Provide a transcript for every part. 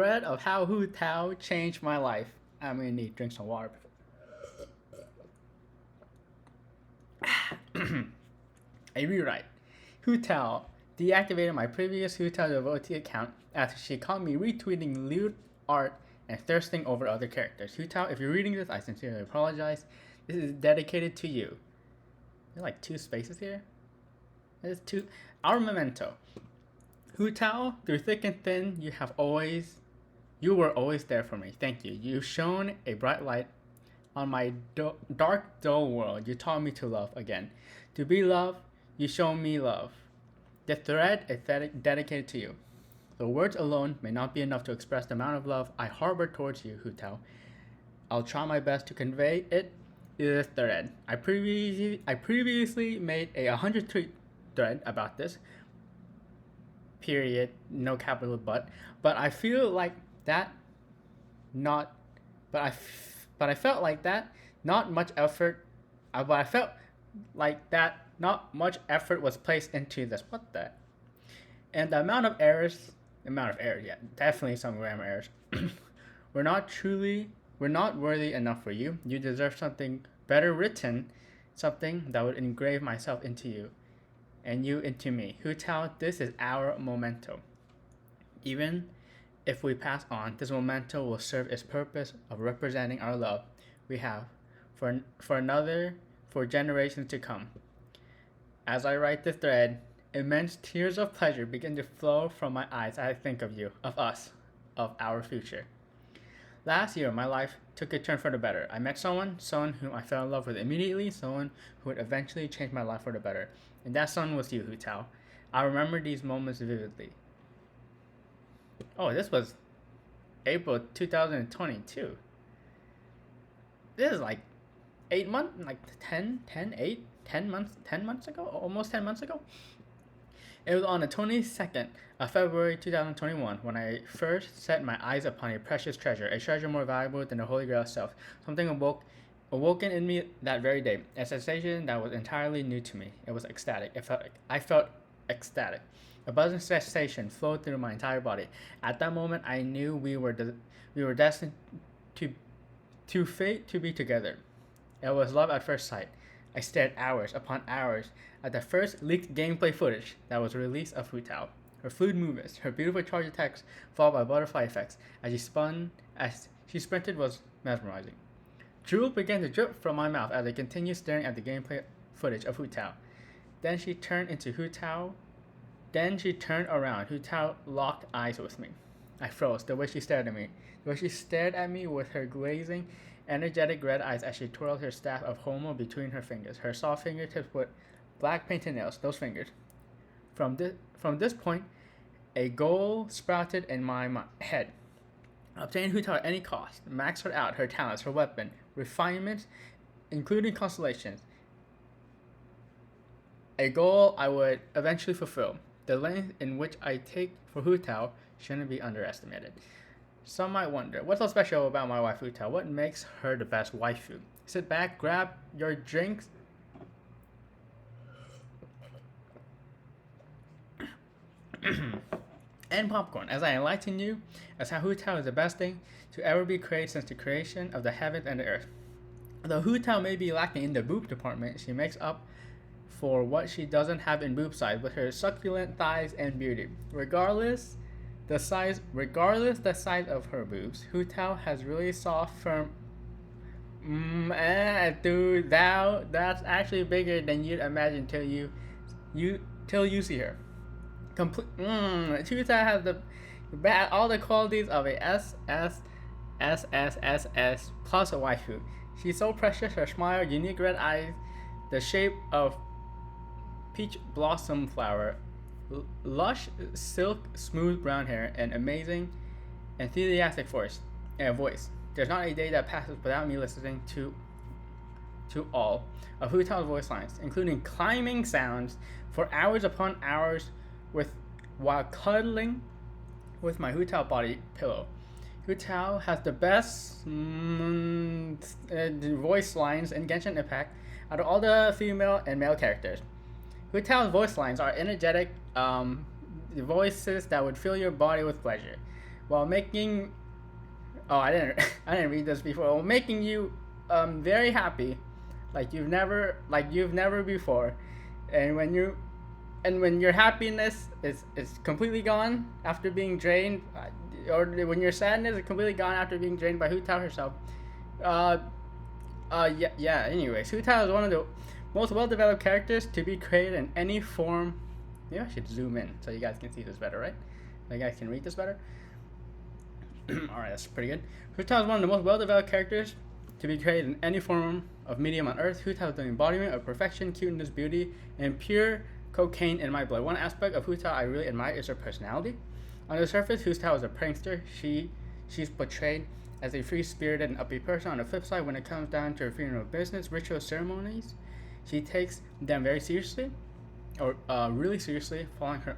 Thread of how Hu Tao changed my life. I'm gonna need to drink some water. A rewrite. Hu Tao deactivated my previous Hu Tao devotee account after she caught me retweeting lewd art and thirsting over other characters. Hu Tao, if you're reading this, I sincerely apologize. This is dedicated to you. There's like two spaces here. There's two. Our memento. Hu Tao, through thick and thin, you were always there for me. Thank you. You shone a bright light on my dark, dull world. You taught me to love again. To be loved, you show me love. The thread is dedicated to you. The words alone may not be enough to express the amount of love I harbor towards you, Hu Tao. I'll try my best to convey it in this thread. I previously made a 100-tweet thread about this. Period. No capital but. But I feel like that not. But I felt like that not much effort. But I felt like that not much effort was placed into this. What the? And the amount of errors, yeah, definitely some grammar errors. we're not worthy enough for you. You deserve something better written, something that would engrave myself into you, and you into me. Hu Tao, this is our momento. Even if we pass on, this memento will serve its purpose of representing our love we have for generations to come. As I write this thread, immense tears of pleasure begin to flow from my eyes as I think of you, of us, of our future. Last year, my life took a turn for the better. I met someone whom I fell in love with immediately, someone who would eventually change my life for the better. And that someone was you, Hu Tao. I remember these moments vividly. Oh, this was April 2022. This is like 8 months, like 10 months ago, almost 10 months ago. It was on the 22nd of February 2021 when I first set my eyes upon a precious treasure, a treasure more valuable than the Holy Grail itself. Something awoken in me that very day, a sensation that was entirely new to me. It was ecstatic. I felt ecstatic. A buzzing sensation flowed through my entire body. At that moment, I knew we were destined to fate to be together. It was love at first sight. I stared hours upon hours at the first leaked gameplay footage that was released of Hu Tao. Her fluid movements, her beautiful charge attacks, followed by butterfly effects as she sprinted was mesmerizing. Drool began to drip from my mouth as I continued staring at the gameplay footage of Hu Tao. Then she turned around. Hu Tao locked eyes with me. I froze the way she stared at me. The way she stared at me with her glazing, energetic red eyes as she twirled her staff of Homo between her fingers. Her soft fingertips with black painted nails, those fingers. From this point, a goal sprouted in my head. Obtain Hu Tao at any cost. Max her out, her talents, her weapon, refinements, including constellations. A goal I would eventually fulfill. The length in which I take for Hu Tao shouldn't be underestimated. Some might wonder, what's so special about my wife Hu Tao? What makes her the best waifu? Sit back, grab your drinks, and popcorn as I enlighten you as how Hu Tao is the best thing to ever be created since the creation of the heavens and the earth. Though Hu Tao may be lacking in the boob department, she makes up for what she doesn't have in boob size with her succulent thighs and beauty. Regardless the size of her boobs, Hu Tao has really soft, firm. Dude, that's actually bigger than you'd imagine till you see her. Hu Tao has all the qualities of a SSSSS plus a waifu. She's so precious. Her smile, unique red eyes, the shape of peach blossom flower, lush silk smooth brown hair, and amazing enthusiastic voice. There's not a day that passes without me listening to all of Hu Tao's voice lines, including climbing sounds for hours upon hours while cuddling with my Hu Tao body pillow. Hu Tao has the best voice lines in Genshin Impact out of all the female and male characters. Hu Tao's voice lines are energetic voices that would fill your body with pleasure. while making I didn't I didn't read this before. While making you very happy, like you've never before, and when your happiness is completely gone after being drained, or when your sadness is completely gone after being drained by Hu Tao herself. Uh, yeah. Anyways, Hu Tao is one of the most well-developed characters to be created in any form. Maybe I should zoom in so you guys can see this better, right? So you guys can read this better. Alright, that's pretty good. Hu Tao is one of the most well-developed characters to be created in any form of medium on Earth. Hu Tao is the embodiment of perfection, cuteness, beauty, and pure cocaine in my blood. One aspect of Hu Tao I really admire is her personality. On the surface, Hu Tao is a prankster. She's portrayed as a free-spirited and upbeat person. On the flip side, when it comes down to her funeral business, ritual ceremonies, she takes them very seriously, or really seriously, following her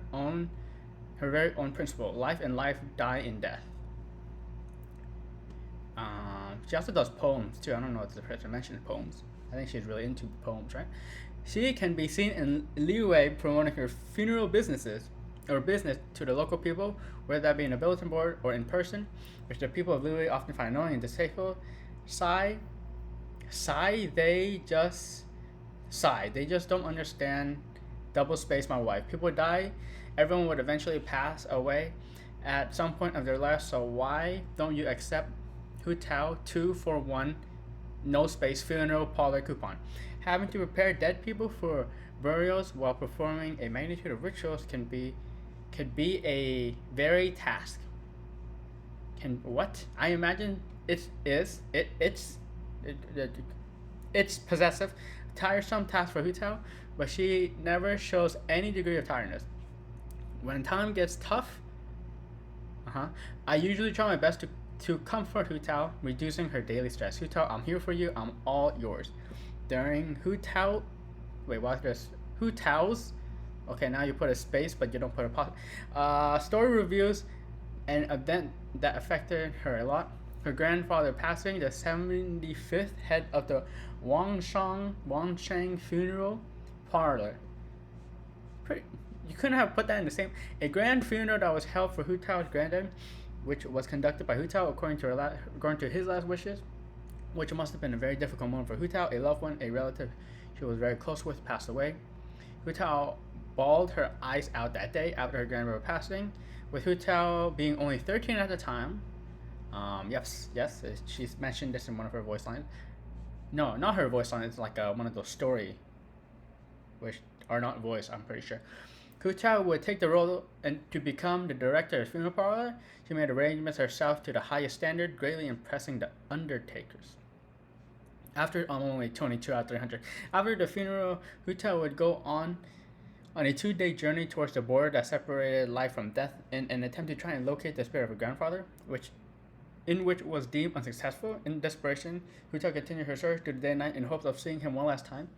very own principle: life in life, die in death. She also does poems too. I don't know if the person mentioned poems. I think she's really into poems, right? She can be seen in Liwei promoting her funeral business to the local people, whether that be in a bulletin board or in person, which the people of Liwei often find annoying and distasteful. They just don't understand double space my wife. People die, everyone would eventually pass away at some point of their life, so why don't you accept Hu Tao 2 for 1 no space funeral parlor coupon? Having to prepare dead people for burials while performing a magnitude of rituals could be a very task. I imagine it's possessive, tiresome task for Hu Tao, but she never shows any degree of tiredness. When time gets tough, I usually try my best to comfort Hu Tao, reducing her daily stress. Hu Tao, I'm here for you. I'm all yours. During Hu Tao's. Okay, now you put a space, but you don't put a pause. Story reviews an event that affected her a lot. Her grandfather passing, the 75th head of the Wangshang funeral parlor. You couldn't have put that in the same. A grand funeral that was held for Hu Tao's granddad, which was conducted by Hu Tao according to his last wishes, which must have been a very difficult moment for Hu Tao. A loved one, a relative she was very close with, passed away. Hu Tao bawled her eyes out that day after her grandmother passing, with Hu Tao being only 13 at the time. Yes, she's mentioned this in one of her voice lines. No, not her voice line. It's like one of those story, which are not voice, I'm pretty sure. Hu Tao would take the role and to become the director of the funeral parlor. She made arrangements herself to the highest standard, greatly impressing the undertakers. After only 22 out of 300. After the funeral, Hu Tao would go on a 2-day journey towards the border that separated life from death in an attempt to try and locate the spirit of her grandfather, which was deemed unsuccessful. In desperation, Hu Tao continued her search through the day and night in hopes of seeing him one last time.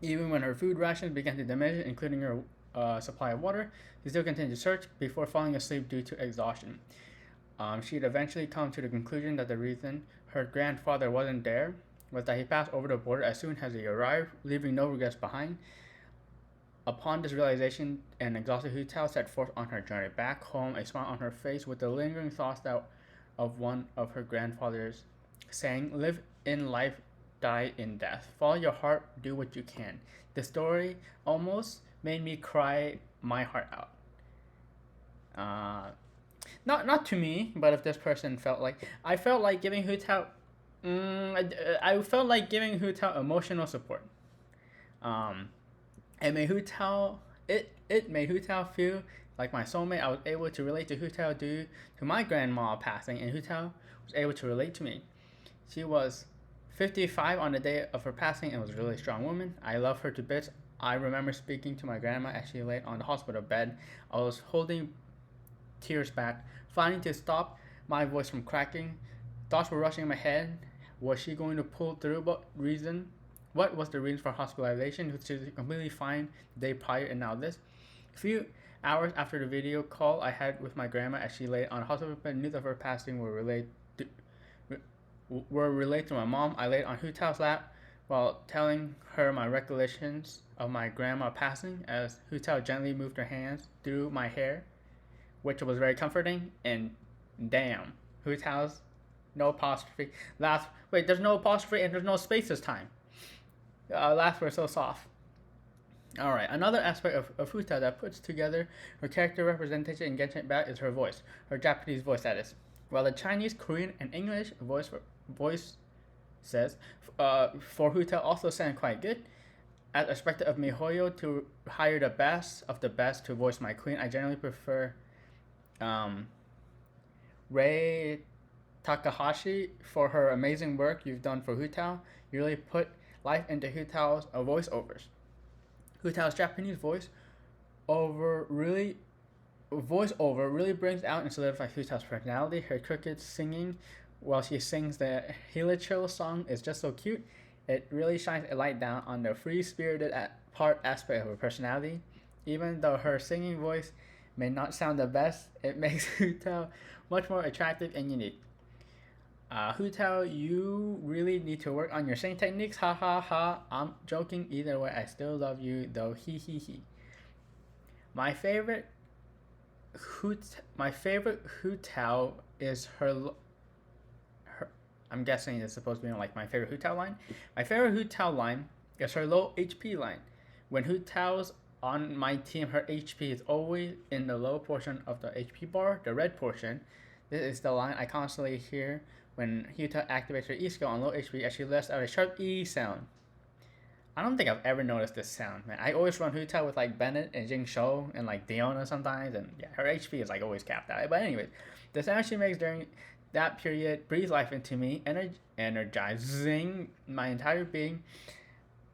Even when her food rations began to diminish, including her supply of water, she still continued to search before falling asleep due to exhaustion. She'd eventually come to the conclusion that the reason her grandfather wasn't there was that he passed over the border as soon as he arrived, leaving no regrets behind. Upon this realization, an exhausted Hu Tao set forth on her journey back home, a smile on her face with the lingering thoughts of one of her grandfathers saying, "Live in life, die in death. Follow your heart, do what you can." The story almost made me cry my heart out. Not to me, but if this person felt like I felt like giving Hu Tao, I felt like giving Hu Tao emotional support. It made Hu Tao feel like my soulmate. I was able to relate to Hu Tao due to my grandma passing, and Hu Tao was able to relate to me. She was 55 on the day of her passing and was a really strong woman. I love her to bits. I remember speaking to my grandma as she lay on the hospital bed. I was holding tears back, fighting to stop my voice from cracking. Thoughts were rushing in my head. Was she going to pull through? What was the reason for hospitalization? She was completely fine the day prior, and now this. A few hours after the video call I had with my grandma as she lay on the hospital bed, news of her passing were relayed to my mom. I laid on Hu Tao's lap while telling her my recollections of my grandma passing as Hu Tao gently moved her hands through my hair which was very comforting. And damn, Hu Tao's no apostrophe. There's no apostrophe and there's no space this time. Last were so soft. Alright, another aspect of Hu Tao that puts together her character representation in Genshin Impact is her voice, her Japanese voice that is. While the Chinese, Korean, and English voice says for Hu Tao also sound quite good. As expected of MiHoYo to hire the best of the best to voice my queen, I generally prefer Rei Takahashi for her amazing work you've done for Hu Tao. You really put life into Hu Tao's voiceovers. Hu Tao's Japanese voiceover really brings out and solidifies Hu Tao's personality. Her cricket singing while she sings the Hilichil song is just so cute. It really shines a light down on the free-spirited part aspect of her personality. Even though her singing voice may not sound the best, it makes Hu Tao much more attractive and unique. Hu Tao, you really need to work on your singing techniques. Ha ha ha. I'm joking. Either way, I still love you though. He he he. My favorite Hu Tao is her. I'm guessing it's supposed to be like my favorite Hu Tao line. My favorite Hu Tao line is her low HP line. When Hu Tao's on my team, her HP is always in the low portion of the HP bar, the red portion. This is the line I constantly hear when Hu Tao activates her E skill on low HP as she lets out a sharp E sound. I don't think I've ever noticed this sound, man. I always run Hu Tao with like Bennett and Jing Shou and like Diona sometimes, and yeah, her HP is like always capped out. But anyways, the sound she makes during that period breathes life into me, energizing my entire being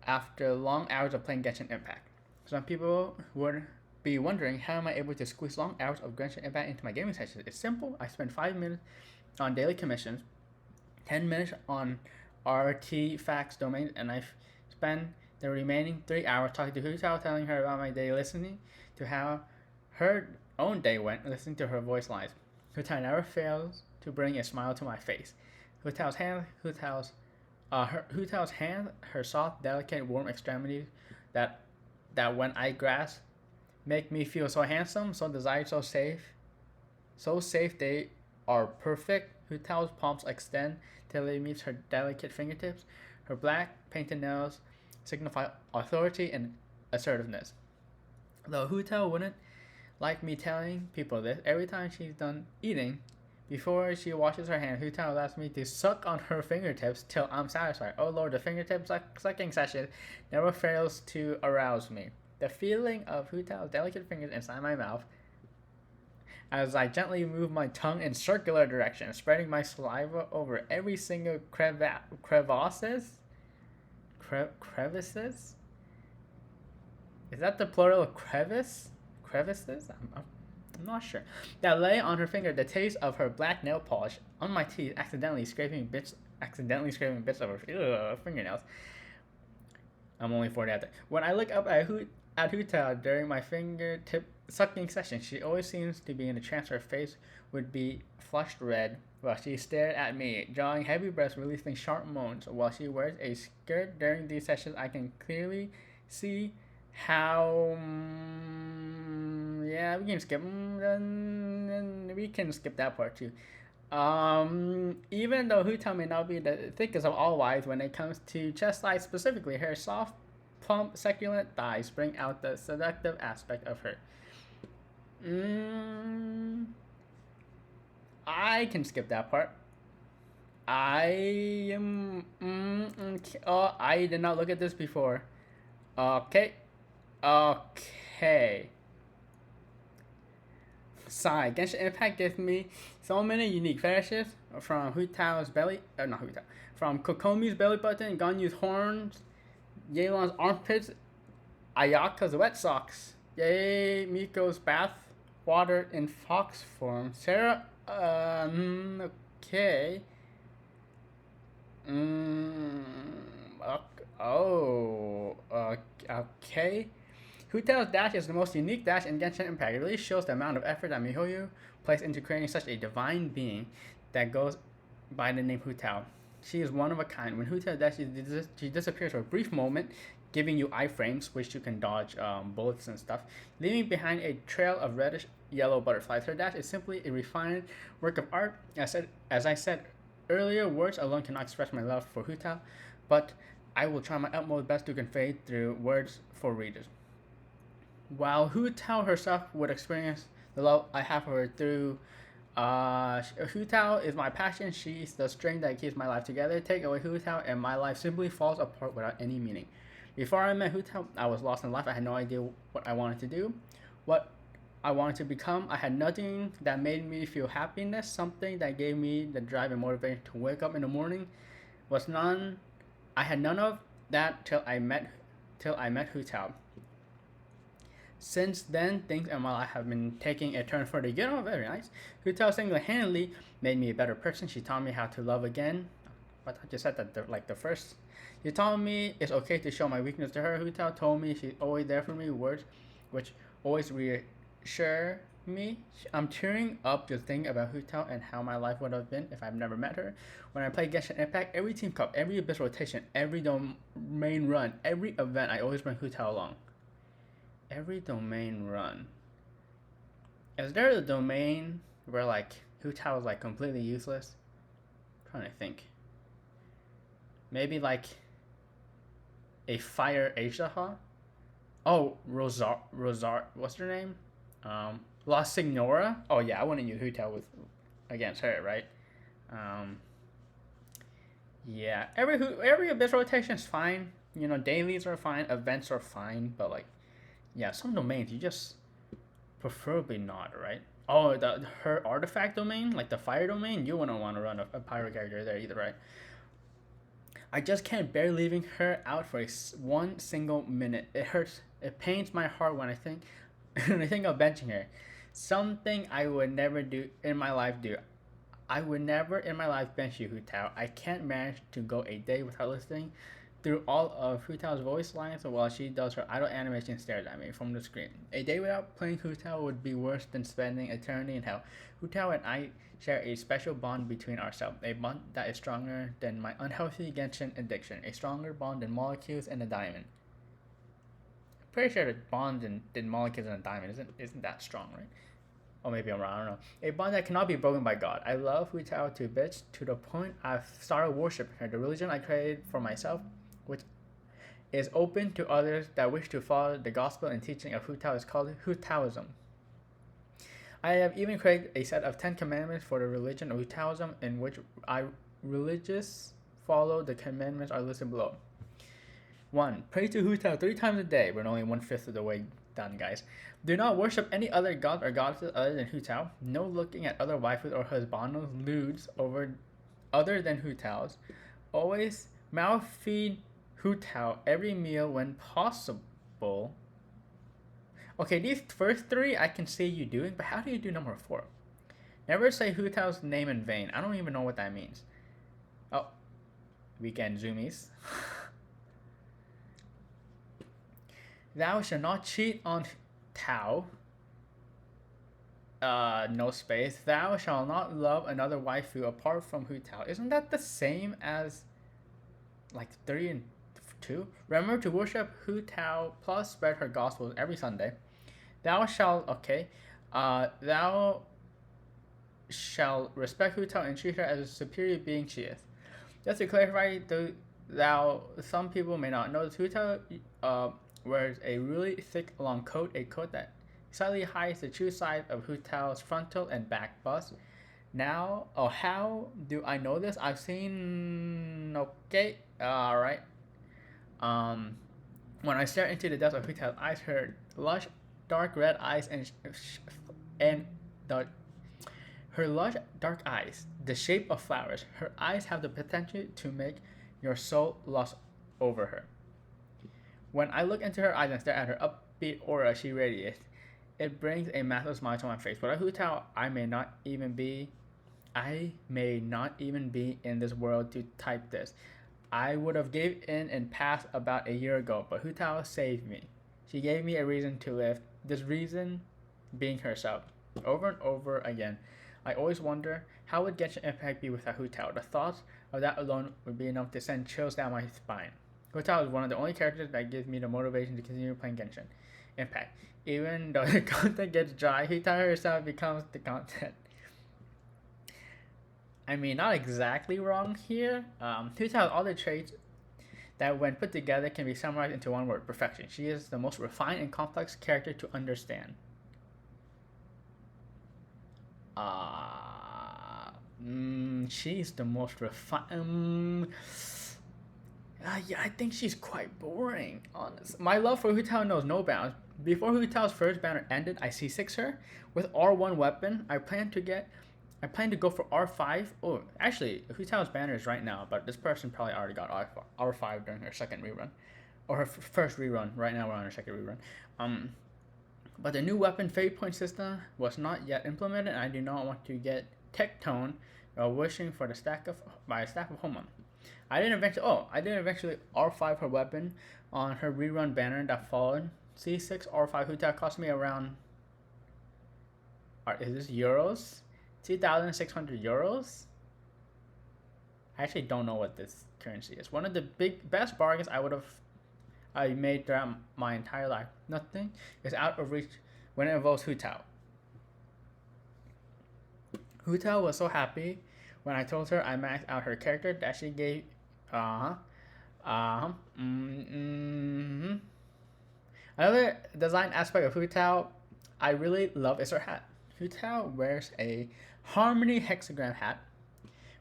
after long hours of playing Genshin Impact. Some people would be wondering, how am I able to squeeze long hours of Genshin Impact into my gaming sessions? It's simple. I spend 5 minutes on daily commissions, 10 minutes on artifacts domains, and I spend the remaining 3 hours talking to Hu Tao, telling her about my day, listening to how her own day went, listening to her voice lines. Hu Tao never fails to bring a smile to my face. Hu Tao's hand, her soft, delicate, warm extremities that when I grasp make me feel so handsome, so desired, so safe. So safe they are perfect. Hu Tao's palms extend till they meet her delicate fingertips. Her black painted nails signify authority and assertiveness. Though Hu Tao wouldn't like me telling people this, every time she's done eating, before she washes her hands, Hu Tao asks me to suck on her fingertips till I'm satisfied. Oh lord, the fingertip sucking session never fails to arouse me. The feeling of Hu Tao's delicate fingers inside my mouth as I gently move my tongue in circular directions, spreading my saliva over every single crevices? Crevices? Is that the plural of crevice? Crevices? I'm not sure. That lay on her finger, the taste of her black nail polish on my teeth, accidentally scraping bits of her fingernails. I'm only 40 at that. When I look up at Hu Tao during my fingertip sucking session, she always seems to be in a trance. Her face would be flushed red while she stared at me, drawing heavy breaths, releasing sharp moans. While she wears a skirt during these sessions, I can clearly see how yeah, we can skip that part too. Even though Hu Tao may not be the thickest of all wives when it comes to chest size specifically, her soft, plump, succulent thighs bring out the seductive aspect of her. I can skip that part. I did not look at this before. Okay. Sigh. Genshin Impact gives me so many unique fetishes, from Hu Tao's belly, not Hu Tao, from Kokomi's belly button, Ganyu's horns, Yelan's armpits, Ayaka's wet socks, Yay Miko's bath water in fox form, Sarah, okay. Okay. Hu Tao's dash is the most unique dash in Genshin Impact. It really shows the amount of effort that MiHoYo placed into creating such a divine being that goes by the name Hu Tao. She is one of a kind. When Hu Tao dashes, she disappears for a brief moment, giving you iframes, which you can dodge bullets and stuff, leaving behind a trail of reddish yellow butterflies. Her dash is simply a refined work of art. As I said earlier, words alone cannot express my love for Hu Tao, but I will try my utmost best to convey through words for readers. While Hu Tao herself would experience the love I have for her through Hu Tao is my passion. She's the string that keeps my life together. Take away Hu Tao, and my life simply falls apart without any meaning. Before I met Hu Tao, I was lost in life. I had no idea what I wanted to do, what I wanted to become. I had nothing that made me feel happiness. Something that gave me the drive and motivation to wake up in the morning was none. I had none of that till I met Hu Tao. Since then, things in my life have been taking a turn for the good. Oh, very nice. Hu Tao single-handedly made me a better person. She taught me how to love again. I thought you said that the first. She told me it's okay to show my weakness to her. Hu Tao told me she's always there for me. Words which always reassure me. I'm tearing up just thinking about Hu Tao and how my life would have been if I've never met her. When I play Genshin Impact, every team cup, every abyss rotation, every domain run, every event, I always bring Hu Tao along. Every domain run. Is there a domain where like Hu Tao is like completely useless? I'm trying to think. Maybe like a Fire Asia. Oh, Rosar. What's her name? La Signora. Oh yeah, I wouldn't use Hu Tao against her, right? Yeah, every abyss rotation is fine. You know, dailies are fine, events are fine, but like, yeah, some domains you just preferably not, right? Oh, her artifact domain, like the fire domain, you wouldn't want to run a pyro character there either, right? I just can't bear leaving her out for one single minute. It hurts. It pains my heart when I think of benching her. Something I would never do in my life. I would never in my life bench you, Hu Tao. I can't manage to go a day without listening through all of Hu Tao's voice lines while she does her idle animation and stares at me from the screen. A day without playing Hu Tao would be worse than spending eternity in hell. Hu Tao and I share a special bond between ourselves, a bond that is stronger than my unhealthy Genshin addiction, a stronger bond than molecules and a diamond. I'm pretty sure the bond than molecules and a diamond isn't that strong, right? Or maybe I'm wrong, I don't know. A bond that cannot be broken by God. I love Hu Tao to bits to the point I've started worshiping her. The religion I created for myself, which is open to others that wish to follow the gospel and teaching of Hu Tao, is called Hu Taoism. I have even created a set of 10 commandments for the religion of Hu Taoism in which religious follow the commandments are listed below. 1. Pray to Hu Tao 3 times a day. We're only 1/5 of the way done, guys. Do not worship any other god or goddesses other than Hu Tao. No looking at other waifus or husbandos lewds over other than Hu Tao's. Always mouth feed Hu Tao every meal when possible. Okay, these first 3 I can see you doing, but how do you do number 4? Never say Hu Tao's name in vain. I don't even know what that means. Oh, weekend zoomies. Thou shalt not cheat on Tao. No space. Thou shalt not love another waifu apart from Hu Tao. Isn't that the same as like 3 and 2? Remember to worship Hu Tao plus spread her gospels every Sunday. Thou shalt thou shalt respect Hu Tao and treat her as a superior being she is. Just to clarify, some people may not know, Hu Tao wears a really thick long coat, a coat that slightly hides the true side of Hu Tao's frontal and back bust. Now, how do I know this? I've seen. Okay, all right. When I stare into the depths of Hu Tao's eyes, her lush, dark red eyes her lush, dark eyes, the shape of flowers. Her eyes have the potential to make your soul lust over her. When I look into her eyes and stare at her upbeat aura she radiates, it brings a massive smile to my face. Without Hu Tao, I may not even be in this world to type this. I would have gave in and passed about a year ago, but Hu Tao saved me. She gave me a reason to live, this reason being herself. Over and over again, I always wonder, how would Genshin Impact be without Hu Tao? The thoughts of that alone would be enough to send chills down my spine. Hu Tao is one of the only characters that gives me the motivation to continue playing Genshin. impact. Even though the content gets dry, Hu Tao herself becomes the content. I mean, not exactly wrong here. Hu Tao has all the traits that, when put together, can be summarized into one word: perfection. She is the most refined and complex character to understand. She's the most refined. Yeah, I think she's quite boring, honestly. My love for Hu Tao knows no bounds. Before Hu Tao's first banner ended, I C6 her with R1 weapon. I plan to go for R5. Oh, actually, Hu Tao's banner is right now, but this person probably already got R5 during her second rerun, or her first rerun. Right now, we're on her second rerun. But the new weapon fate point system was not yet implemented, and I do not want to get tech tone while wishing for the stack of Homon. I didn't eventually R5 her weapon on her rerun banner that followed. C6 R5 Hu Tao cost me around, is this euros? 2,600 euros? I actually don't know what this currency is. One of the best bargains I made throughout my entire life. Nothing is out of reach when it involves Hu Tao. Hu Tao was so happy when I told her I maxed out her character that she gave. Another design aspect of Hu Tao I really love is her hat. Hu Tao wears a Harmony hexagram hat,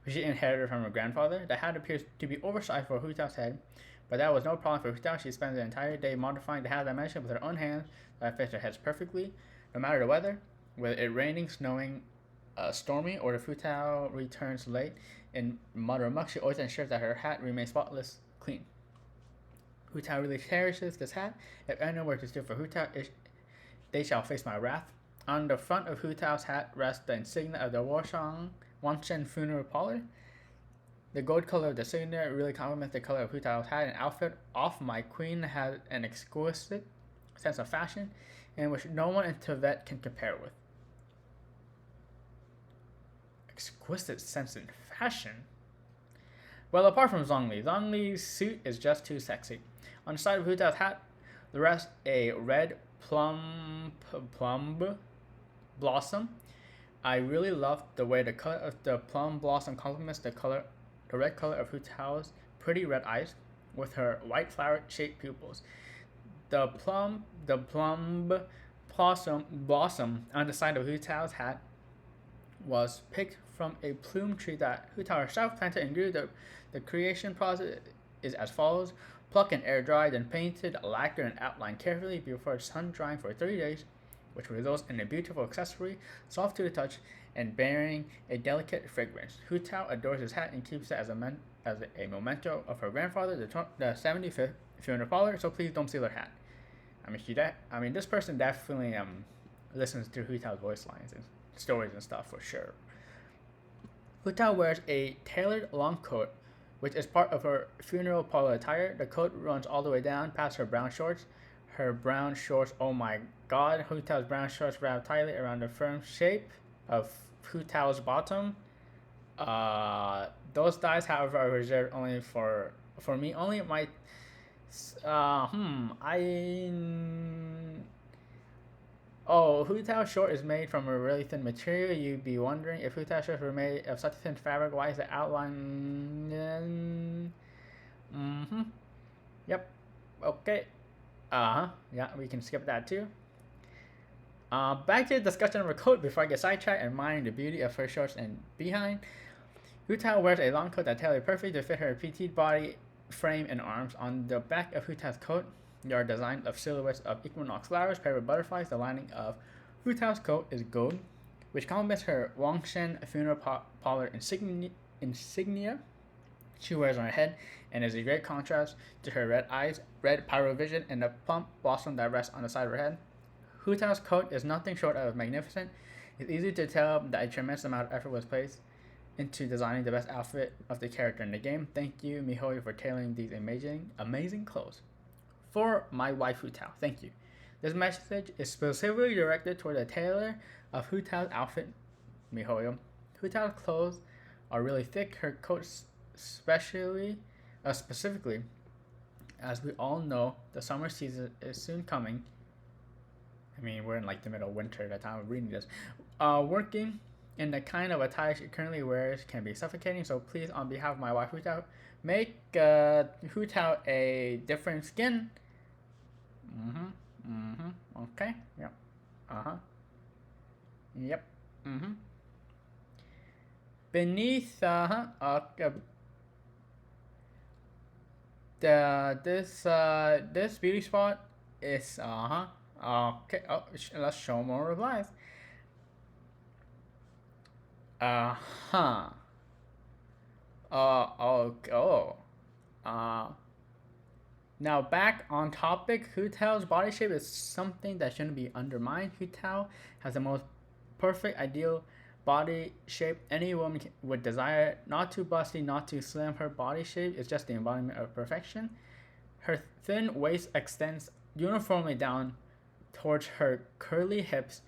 which she inherited from her grandfather. The hat appears to be oversized for Hu Tao's head, but that was no problem for Hu Tao. She spends the entire day modifying the hat dimension with her own hands that fits her head perfectly, no matter the weather, whether it raining, snowing, stormy, or if Hu Tao returns late in mud or muck. She always ensures that her hat remains spotless clean. Hu Tao really cherishes this hat. If anyone were to steal for Hu Tao, they shall face my wrath. On the front of Hu Tao's hat rests the insignia of the Wanshen funeral parlor. The gold color of the insignia really complements the color of Hu Tao's hat and outfit. Off my queen has an exquisite sense of fashion, in which no one in Tibet can compare with. Exquisite sense in fashion? Well, apart from Zhongli's suit is just too sexy. On the side of Hu Tao's hat, the rest a red plum blossom. I really love the way the color of the plum blossom complements the red color of Hu Tao's pretty red eyes with her white flower-shaped pupils. The plum blossom on the side of Hu Tao's hat was picked from a plume tree that Hu Tao herself planted and grew. The creation process is as follows: pluck and air dry, then painted, lacquered, and outlined carefully before sun drying for 3 days, which results in a beautiful accessory, soft to the touch, and bearing a delicate fragrance. Hu Tao adores his hat and keeps it as a memento of her grandfather, the 75th funeral parlor. So please don't steal her hat. This person definitely listens to Hu Tao's voice lines and stories and stuff for sure. Hu Tao wears a tailored long coat, which is part of her funeral parlor attire. The coat runs all the way down past her brown shorts. Her brown shorts, oh my god, Hu Tao's brown shorts wrap tightly around the firm shape of Hu Tao's bottom. Those dyes, however, are reserved only for me. Only my Hu Tao short is made from a really thin material. You'd be wondering, if Hu Tao shorts were made of such thin fabric, why is the outline? Yep. Okay. Yeah, we can skip that too. Back to the discussion of her coat before I get sidetracked and admiring the beauty of her shorts and behind. Hu Tao wears a long coat that tailored perfectly to fit her petite body, frame, and arms. On the back of Hu Tao's coat, there are designs of silhouettes of equinox flowers paired with butterflies. The lining of Hu Tao's coat is gold, which complements her Wangshen funeral parlor insignia she wears on her head, and is a great contrast to her red eyes, red pyrovision, and the plump blossom that rests on the side of her head. Hu Tao's coat is nothing short of magnificent. It's easy to tell that a tremendous amount of effort was placed into designing the best outfit of the character in the game. Thank you, MiHoYo, for tailoring these amazing clothes. For my wife, Hu Tao, thank you. This message is specifically directed toward the tailor of Hu Tao's outfit, MiHoYo. Hu Tao's clothes are really thick. Her coat specifically, as we all know, the summer season is soon coming. I mean, we're in like the middle of winter at the time of reading this. Working in the kind of attire she currently wears can be suffocating, so please, on behalf of my wife Hu Tao, make Hu Tao a different skin. Okay. Yep. Uh-huh. Yep. Beneath, this beauty spot is, okay. Oh, let's show more replies. Uh huh. Oh, oh. Uh, Now back on topic, Hu Tao's body shape is something that shouldn't be undermined. Hu Tao has the most perfect, ideal body shape any woman would desire. Not too busty, not too slim. Her body shape is just the embodiment of perfection. Her thin waist extends uniformly down towards her curly hips,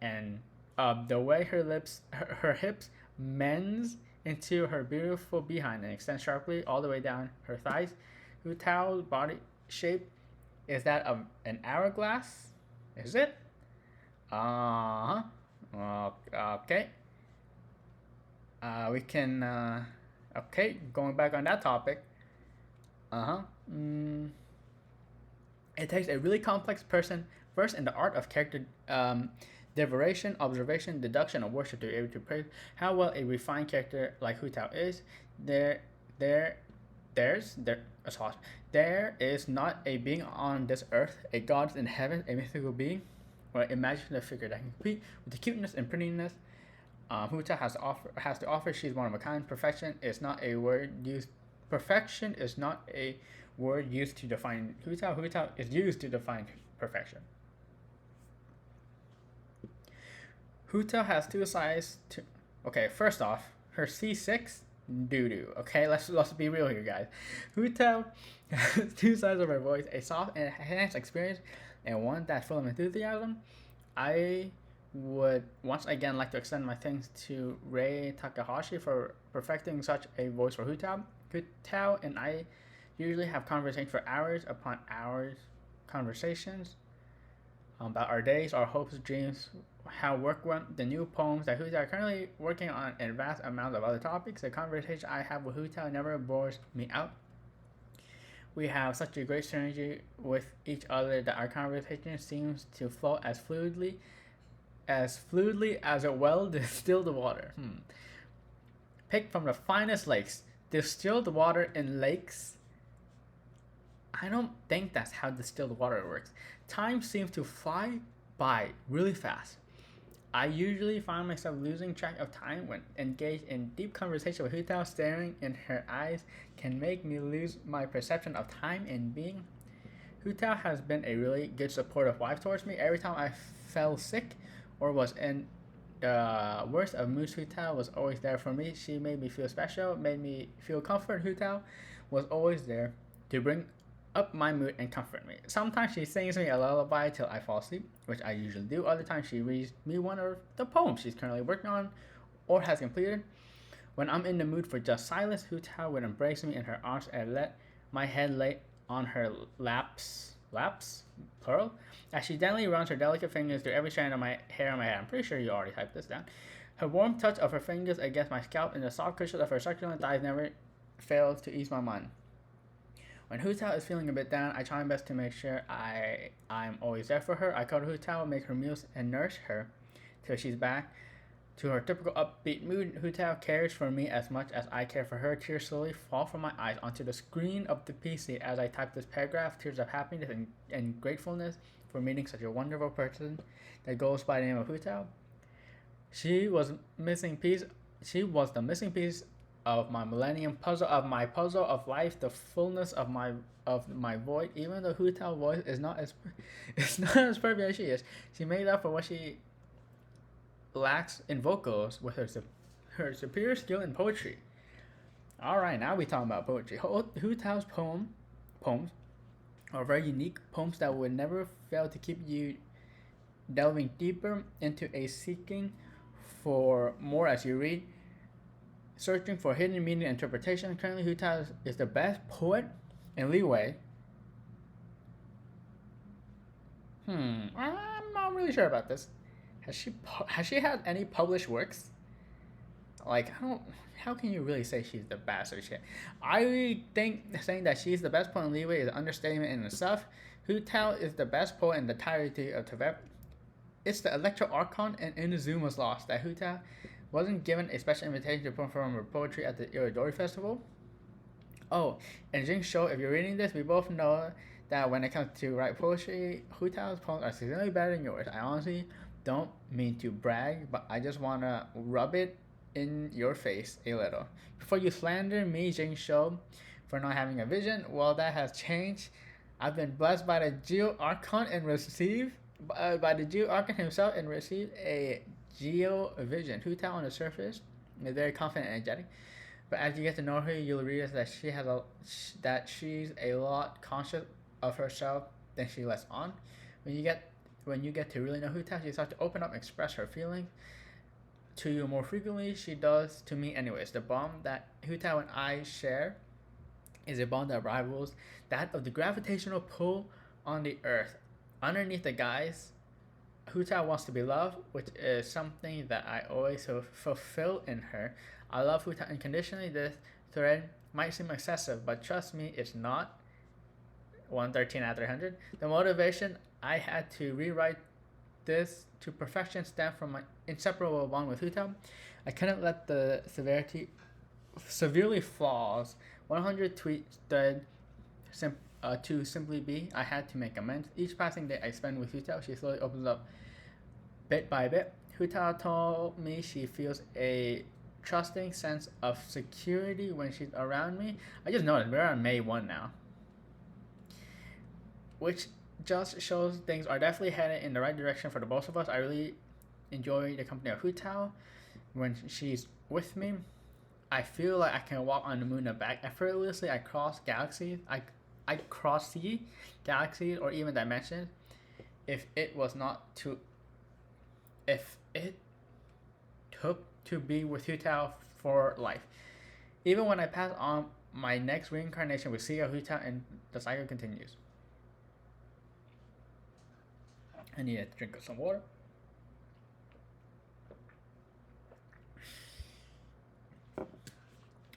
and the way her hips mends into her beautiful behind and extends sharply all the way down her thighs. Hu Tao's body shape is that of an hourglass. Is it? Uh huh. Okay. We can. Okay, going back on that topic. Uh huh. It takes a really complex person versed in the art of character devoration, observation, deduction, and worship to be able to praise how well a refined character like Hu Tao is. There, there, there. There is not a being on this earth, a god in heaven, a mythical being, or imaginative figure that can compete with the cuteness and prettiness Hu Tao has to offer. She's one of a kind. Perfection is not a word used. Perfection is not a word used to define Hu Tao. Hu Tao is used to define perfection. Hu Tao has two sides. Okay, first off, her C6 doo doo. Okay, let's be real here, guys. Hu Tao has two sides of her voice: a soft and enhanced experience, and one that's full of enthusiasm. I would once again like to extend my thanks to Rei Takahashi for perfecting such a voice for Hu Tao. Hu Tao and I usually have conversations for hours upon hours, conversations about our days, our hopes, dreams, how work went, the new poems that Hu Tao are currently working on, and vast amounts of other topics. The conversation I have with Hu Tao never bores me out. We have such a great synergy with each other that our conversation seems to flow as fluidly as a well distilled water. Picked from the finest lakes. Distilled water in lakes? I don't think that's how distilled water works. Time seems to fly by really fast. I usually find myself losing track of time when engaged in deep conversation with Hu Tao. Staring in her eyes can make me lose my perception of time and being. Hu Tao has been a really good supportive wife towards me. Every time I fell sick or was in the worst of moods, Hu Tao was always there for me. She made me feel special, made me feel comfort. Hu Tao was always there to bring up my mood and comfort me. Sometimes she sings me a lullaby till I fall asleep, which I usually do. Other times she reads me one of the poems she's currently working on or has completed. When I'm in the mood for just silence, Hu Tao would embrace me in her arms and let my head lay on her laps, plural, as she gently runs her delicate fingers through every strand of my hair on my head. I'm pretty sure you already typed this down. Her warm touch of her fingers against my scalp and the soft cushion of her succulent thighs never fails to ease my mind. When Hu Tao is feeling a bit down, I try my best to make sure I'm always there for her. I cuddle Hu Tao, make her meals, and nourish her till she's back to her typical upbeat mood. Hu Tao cares for me as much as I care for her. Tears slowly fall from my eyes onto the screen of the PC as I type this paragraph. Tears of happiness and gratefulness for meeting such a wonderful person that goes by the name of Hu Tao. She was missing piece. She was the missing piece of my millennium puzzle of life, the fullness of my void. Even though Hu Tao's voice is not as perfect as she is, she made up for what she lacks in vocals with her superior skill in poetry. All right, now we talking about poetry. Hu Tao's poems are very unique poems that would never fail to keep you delving deeper into a seeking for more as you read. Searching for hidden meaning and interpretation. Currently, Hu Tao is the best poet in Li Wei. I'm not really sure about this. Has she had any published works? Like, I don't. How can you really say she's the best or shit? I think saying that she's the best poet in Liyue is an understatement in itself. Hu Tao is the best poet in the entirety of Tibet. It's the Electro Archon and Inazuma's loss that Hu Tao wasn't given a special invitation to perform her poetry at the Iridori Festival. Oh, and Jing Shou, if you're reading this, we both know that when it comes to write poetry, Hu Tao's poems are significantly better than yours. I honestly don't mean to brag, but I just want to rub it in your face a little. Before you slander me, Jing Shou, for not having a vision, well, that has changed. I've been blessed by the Geo Archon and received by the Geo Archon himself and received a Geo vision. Hu Tao on the surface is very confident and energetic, but as you get to know her, you'll realize that she's a lot conscious of herself than she lets on. When you get to really know Hu Tao, she starts to open up and express her feelings to you more frequently. She does to me anyways. The bond that Hu Tao and I share is a bond that rivals that of the gravitational pull on the earth. Underneath the guise, Hu Tao wants to be loved, which is something that I always fulfill in her. I love Hu Tao unconditionally. This thread might seem excessive, but trust me, it's not. 113 out of 300. The motivation I had to rewrite this to perfection stemmed from my inseparable bond with Hu Tao. I couldn't let the severely flaws 100 tweet thread to simply be. I had to make amends. Each passing day I spend with Hu Tao, she slowly opens up bit by bit. Hu Tao told me she feels a trusting sense of security when she's around me. I just noticed we're on May 1 now, which just shows things are definitely headed in the right direction for the both of us. I really enjoy the company of Hu Tao. When she's with me, I feel like I can walk on the moon and back effortlessly. I cross galaxies. I cross see galaxies or even dimensions. If it took to be with Hu Tao for life. Even when I pass on, my next reincarnation will see Hu Tao and the cycle continues. I need a drink of some water.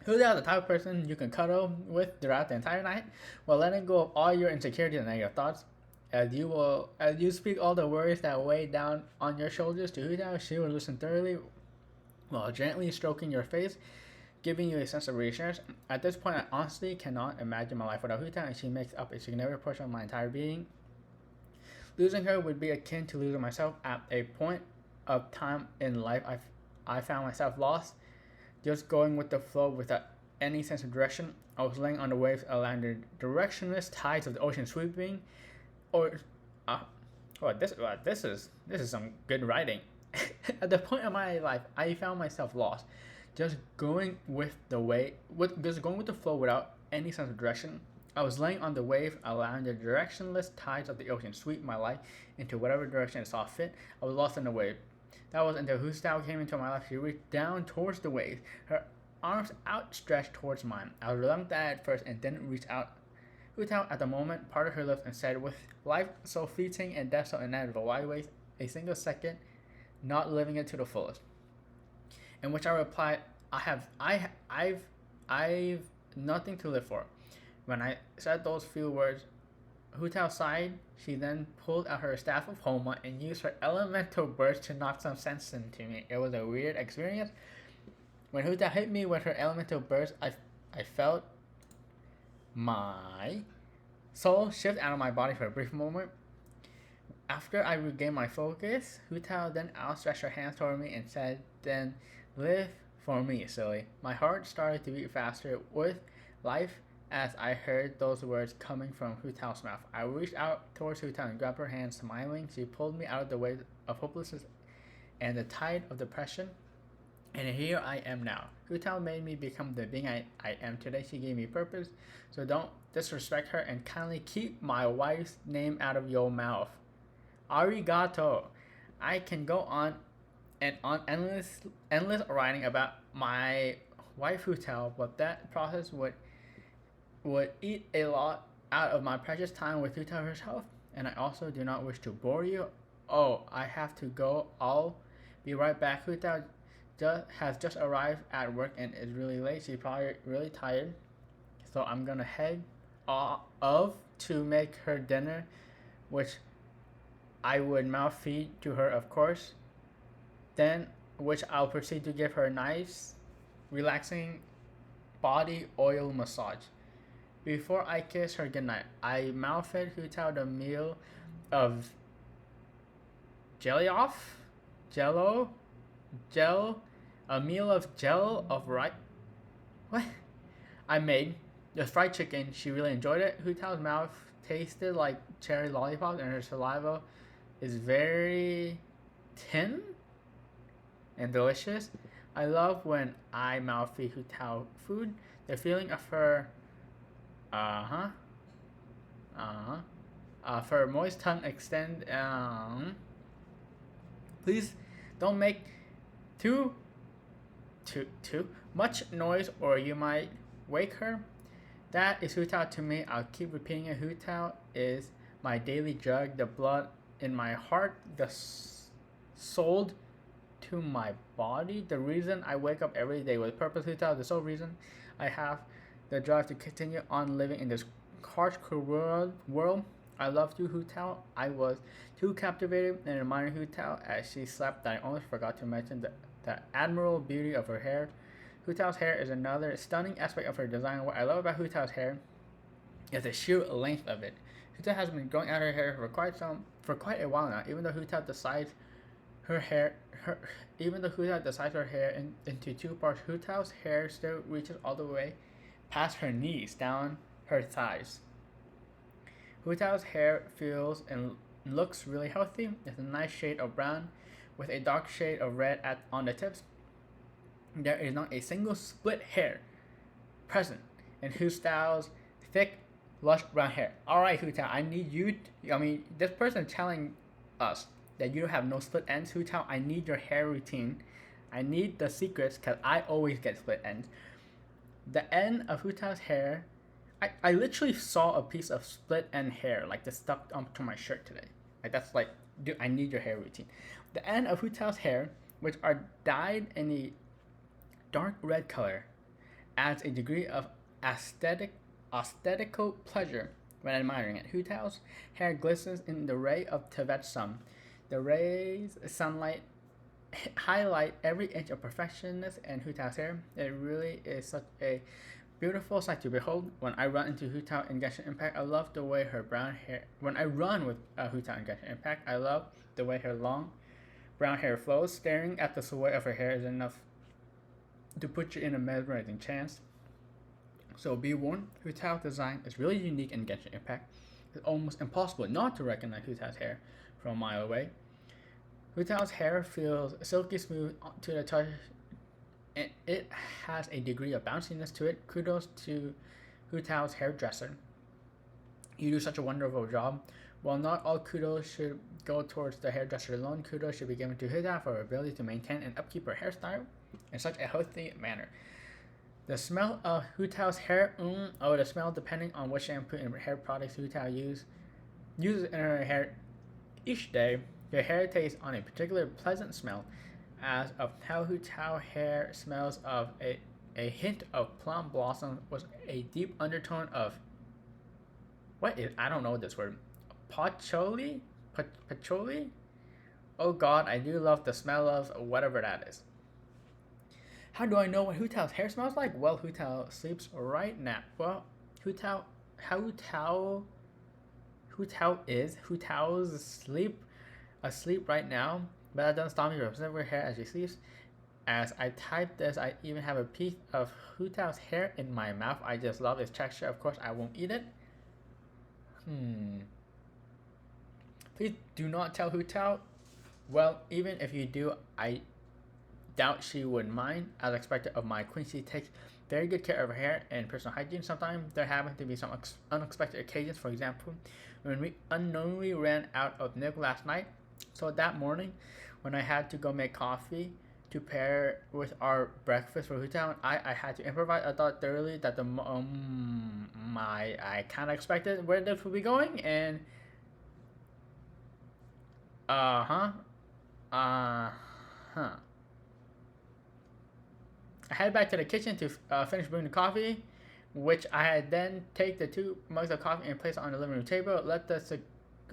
Hu Tao is the type of person you can cuddle with throughout the entire night while letting go of all your insecurities and negative thoughts. As you speak all the worries that weigh down on your shoulders to Hu Tao, she will listen thoroughly while gently stroking your face, giving you a sense of reassurance. At this point, I honestly cannot imagine my life without Hu Tao, and she makes up a significant portion of my entire being. Losing her would be akin to losing myself. At a point of time in life, I found myself lost, just going with the flow without any sense of direction. I was laying on the waves, allowing the directionless tides of the ocean sweeping. This is some good writing. At the point of my life, I found myself lost, just going with the flow without any sense of direction. I was laying on the wave, allowing the directionless tides of the ocean sweep my life into whatever direction it saw fit. I was lost in the wave. That was until Hu Tao came into my life. She reached down towards the wave, her arms outstretched towards mine. I was reluctant at first and didn't reach out. Hu Tao at the moment parted her lips and said, with life so fleeting and death so inevitable, why waste a single second not living it to the fullest? In which I replied, I've nothing to live for. When I said those few words, Hu Tao sighed. She then pulled out her staff of Homa and used her elemental burst to knock some sense into me. It was a weird experience. When Hu Tao hit me with her elemental burst, I felt my soul shift out of my body for a brief moment. After I regained my focus, Hu Tao then outstretched her hands toward me and said, then live for me, silly. My heart started to beat faster with life as I heard those words coming from Hu Tao's mouth. I reached out towards Hu Tao and grabbed her hand, smiling. She pulled me out of the wave of hopelessness and the tide of depression. And here I am now. Hu Tao made me become the being I am today. She gave me purpose. So don't disrespect her and kindly keep my wife's name out of your mouth. Arigato. I can go on and on endless writing about my wife Hu Tao, but that process would eat a lot out of my precious time with Hu Tao herself. and I also do not wish to bore you. Oh, I have to go. I'll be right back. Hu Tao has just arrived at work and is really late. She's probably really tired. So I'm gonna head off to make her dinner, which I would mouth feed to her, of course. Then, which I'll proceed to give her a nice, relaxing body oil massage. Before I kiss her goodnight, I mouth fed Hu Tao the meal of jelly off, jello, gel, a meal of gel of rice. What? I made the fried chicken. She really enjoyed it. Hu Tao's mouth tasted like cherry lollipops, and her saliva is very thin and delicious. I love when I mouth feed Hu Tao food. The feeling of her, for her moist tongue extend. Please don't make too too much noise, or you might wake her. That is Hu Tao to me. I'll keep repeating it. Hu Tao is my daily drug, the blood in my heart, the soul to my body, the reason I wake up every day with purpose. Hu Tao, the sole reason I have the drive to continue on living in this harsh, cruel world. I love you, Hu Tao. I was too captivated and admiring Hu Tao as she slept that I almost forgot to mention the admirable beauty of her hair. Hu Tao's hair is another stunning aspect of her design. What I love about Hu Tao's hair is the sheer length of it. Hu Tao has been growing out her hair for quite a while now. Even though Hu Tao decides her hair into two parts, Hu Tao's hair still reaches all the way past her knees, down her thighs. Hu Tao's hair feels and looks really healthy. It's a nice shade of brown with a dark shade of red on the tips. There is not a single split hair present in Hu Tao's thick, lush brown hair. Alright, Hu Tao, I need you. This person telling us that you have no split ends. Hu Tao, I need your hair routine. I need the secrets because I always get split ends. The end of Hu Tao's hair, I literally saw a piece of split end hair like this stuck onto my shirt today. Dude, I need your hair routine. The end of Hu Tao's hair, which are dyed in a dark red color, adds a degree of aesthetical pleasure when admiring it. Hu Tao's hair glistens in the ray of Tibet sun. The rays sunlight highlight every inch of perfectionness in Hu Tao's hair. It really is such a beautiful sight to behold. When I run into Hu Tao in Genshin Impact, I love the way her brown hair. When I run with Hu Tao in Genshin Impact, I love the way her long brown hair flows. Staring at the sway of her hair is enough to put you in a mesmerizing trance. So be warned, Hu Tao's design is really unique in Genshin Impact. It's almost impossible not to recognize Hu Tao's hair from a mile away. Hu Tao's hair feels silky smooth to the touch, and it has a degree of bounciness to it. Kudos to Hu Tao's hairdresser. You do such a wonderful job. While not all kudos should go towards the hairdresser alone, kudos should be given to Hu Tao for her ability to maintain and upkeep her hairstyle in such a healthy manner. The smell of Hu Tao's hair, the smell depending on what shampoo and hair products Hu Tao uses in her hair each day. Your hair takes on a particular pleasant smell, as of how Hu Tao hair smells of a hint of plum blossom with a deep undertone of I don't know this word, patchouli? Patchouli? Oh god, I do love the smell of whatever that is. How do I know what Hu Tao's hair smells like? Well, Hu Tao sleeps right now. Well, Hu Tao's asleep right now, but that doesn't stop me from observing her hair as she sleeps. As I type this, I even have a piece of Hu Tao's hair in my mouth. I just love its texture. Of course, I won't eat it. Please do not tell Hu Tao. Well, even if you do, I doubt she would mind. As expected of my queen, she takes very good care of her hair and personal hygiene. Sometimes there happen to be some unexpected occasions. For example, when we unknowingly ran out of milk last night. So that morning, when I had to go make coffee to pair with our breakfast for Hu Tao, I had to improvise. I thought thoroughly that I kind of expected where this would be going, and Uh-huh. Uh-huh. I head back to the kitchen to finish brewing the coffee, which I had then take the two mugs of coffee and place on the living room table. Let the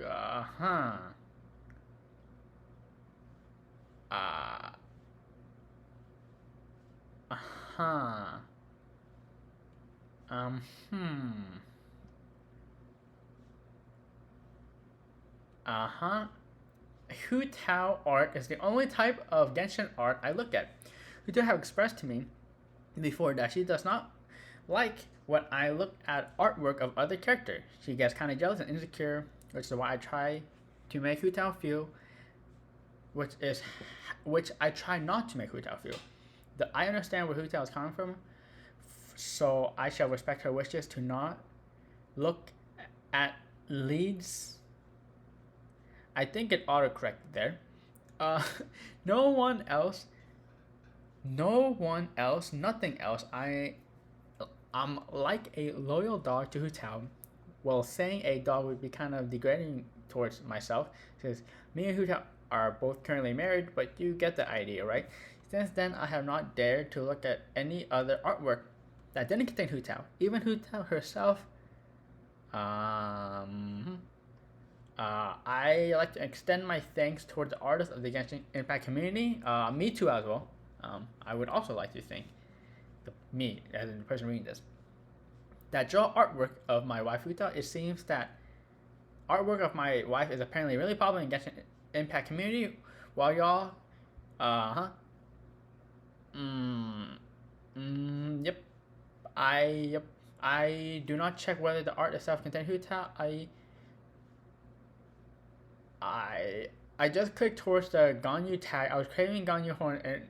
uh-huh. Uh, uh-huh. Hmm. Uh-huh. Hu Tao art is the only type of Genshin art I look at. Hu Tao have expressed to me before that she does not like when I look at artwork of other characters. She gets kind of jealous and insecure, which is why I try to make Hu Tao feel, which is, which I try not to make Hu Tao feel. That I understand where Hu Tao is coming from, so I shall respect her wishes to not look at leads. I think it autocorrected there. Uh, no one else, nothing else. I'm like a loyal dog to Hu Tao. Well, saying a dog would be kind of degrading towards myself, because me and Hu Tao are both currently married, but you get the idea, right? Since then, I have not dared to look at any other artwork that didn't contain Hu Tao. Even Hu Tao herself. I like to extend my thanks toward the artists of the Genshin Impact community. Me too, as well. I would also like to thank me, as the person reading this, that draw artwork of my wife Hu Tao. It seems that artwork of my wife is apparently really popular in Genshin Impact community. While y'all, huh, yep, yep, I do not check whether the art itself contains Hu Tao. I just clicked towards the Ganyu tag. I was craving Ganyu horn and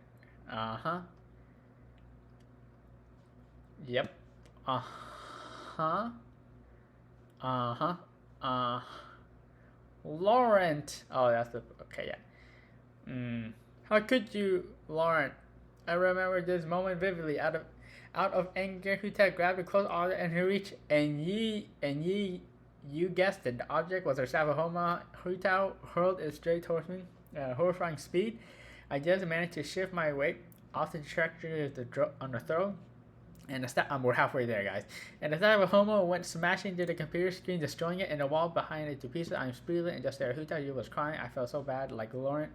yep, uh huh, uh huh, uh. Laurent. Oh, that's the okay. Yeah. How could you, Laurent? I remember this moment vividly. Out of anger, Hu Tao grabbed a close object and he reached, you guessed it. The object was her Savahoma. Hu Tao hurled it straight towards me, horrifying speed. I just managed to shift my weight off the trajectory of on the throw, and we're halfway there, guys. And the Savahoma went smashing through the computer screen, destroying it, and the wall behind it to pieces. I'm speeding and just there. Hu Tao, you was crying. I felt so bad. Like Laurent,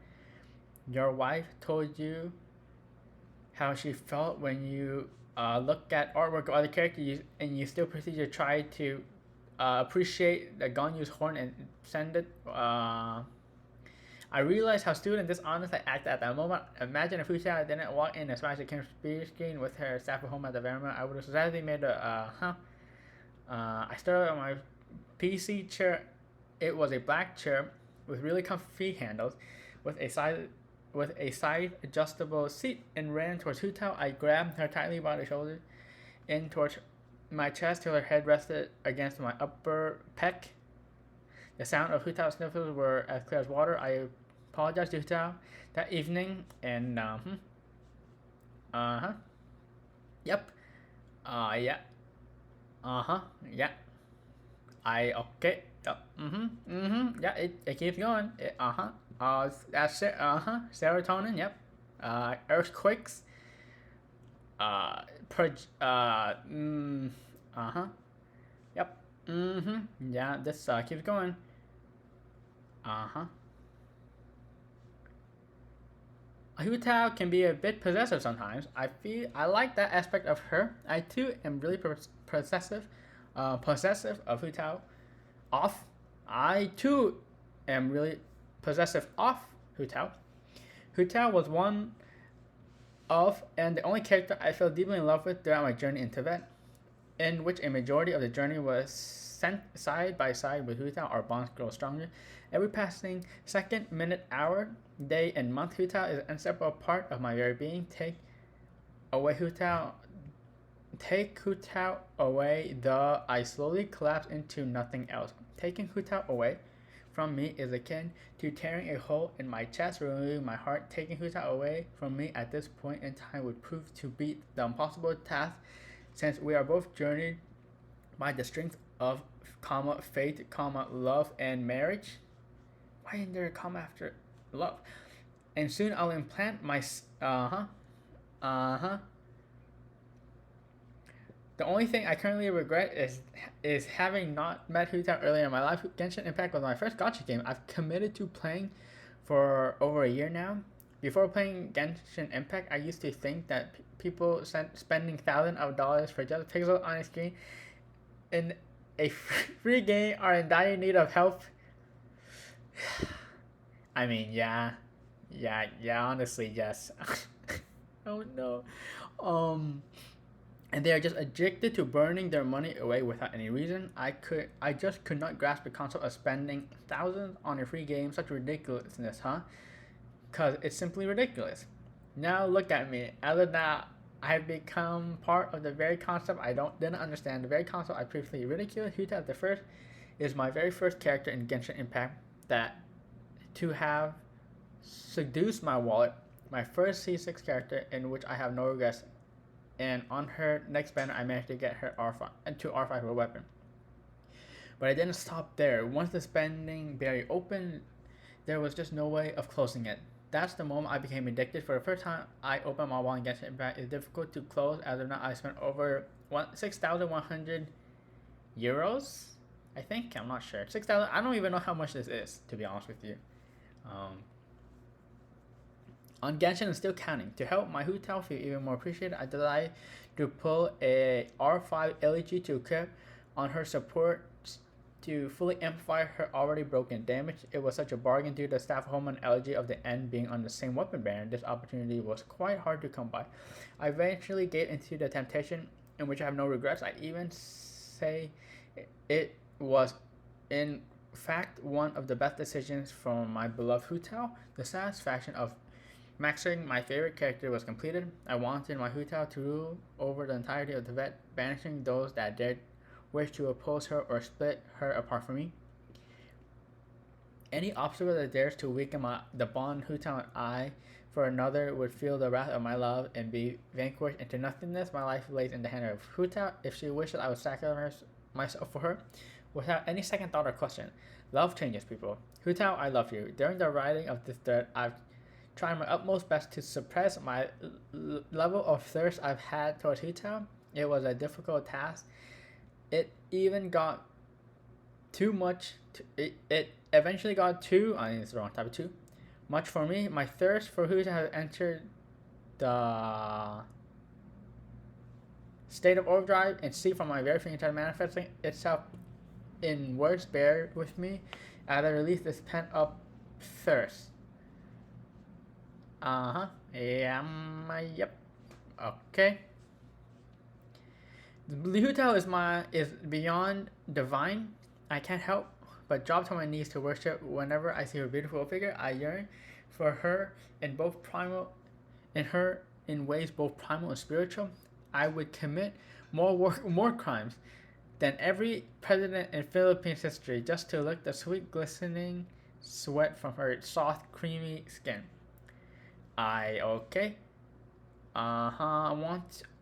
your wife told you how she felt when you look at artwork of other characters and you still proceed to try to appreciate the Ganyu's horn and send it. I realized how stupid and dishonest I acted at that moment. Imagine if Hu Tao didn't walk in and smash the computer screen with her staff at home at the very moment. I would have sadly made I started on my PC chair. It was a black chair with really comfy handles, with a side adjustable seat, and ran towards Hu Tao. I grabbed her tightly by the shoulder, in towards my chest till her head rested against my upper pec. The sound of Hu Tao's sniffles were as clear as water. I apologized to Hu Tao that evening, and yep, yeah, yeah. Okay, yep, yeah. It keeps going. That's it. Serotonin. Yep. Earthquakes. Uh, Yep. Yeah. This keeps going. Uh huh. Hu Tao can be a bit possessive sometimes. I like that aspect of her. I too am really possessive of Hu Tao. Off. I too am really possessive of Hu Tao. Hu Tao was one of and the only character I fell deeply in love with throughout my journey in Tibet, in which a majority of the journey was sent side by side with Hu Tao. Our bonds grow stronger. Every passing second, minute, hour, day, and month, Hu Tao is an inseparable part of my very being. Take Hu Tao away, I slowly collapse into nothing else. Taking Hu Tao away from me is akin to tearing a hole in my chest, removing my heart. Taking Hu Tao away from me at this point in time would prove to be the impossible task, since we are both journeyed by the strength of fate, love, and marriage. Why didn't there come after love? And soon I'll implant my. Uh huh. Uh huh. The only thing I currently regret is having not met Hu Tao earlier in my life. Genshin Impact was my first gacha game I've committed to playing for over a year now. Before playing Genshin Impact, I used to think that people spending thousands of dollars for just pixels on a screen in a free game are in dire need of help. I mean, yeah. Honestly, yes. Oh no. Um, and they are just addicted to burning their money away without any reason. I just could not grasp the concept of spending thousands on a free game. Such ridiculousness, huh? Cause it's simply ridiculous. Now look at me. As of now, I have become part of the very concept didn't understand. The very concept I previously ridiculed. Hu Tao the First is my very first character in Genshin Impact that to have seduced my wallet. My first C6 character in which I have no regrets, and on her next banner I managed to get her R5 and to R5 her weapon. But I didn't stop there. Once the spending barrier opened, there was just no way of closing it. That's the moment I became addicted. For the first time I opened my wallet and Genshin Impact, it's difficult to close. As of now, I spent over 6,100 euros. I think, I'm not sure. 6,000. I don't even know how much this is, to be honest with you. On Genshin and still counting. To help my Hu Tao feel even more appreciated, I decided to pull a R5 LEG to equip on her support to fully amplify her already broken damage. It was such a bargain due to the staff home and LG of the end being on the same weapon banner. This opportunity was quite hard to come by. I eventually gave into the temptation, in which I have no regrets. I even say it was in fact one of the best decisions from my beloved Hu Tao. The satisfaction of maxing my favorite character was completed. I wanted my Hu Tao to rule over the entirety of the vet, banishing those that dared wish to oppose her or split her apart from me. Any obstacle that dares to weaken the bond Hu Tao and I for another would feel the wrath of my love and be vanquished into nothingness. My life lays in the hand of Hu Tao. If she wishes, I would sacrifice myself for her without any second thought or question. Love changes people. Hu Tao, I love you. During the writing of this thread, I've tried my utmost best to suppress my level of thirst I've had towards Hu Tao. It was a difficult task. It even got too much. It eventually got too. I think it's the wrong type of too much for me. My thirst for Hu Tao has entered the state of overdrive, and see from my very fingertip manifesting itself in words. Bear with me as I release this pent up thirst. Yeah. Yep. Okay. The Hu Tao is beyond divine. I can't help but drop to my knees to worship whenever I see her beautiful figure. I yearn for her in ways both primal and spiritual. I would commit more crimes than every president in Philippines history just to lick the sweet glistening sweat from her soft, creamy skin. Okay. I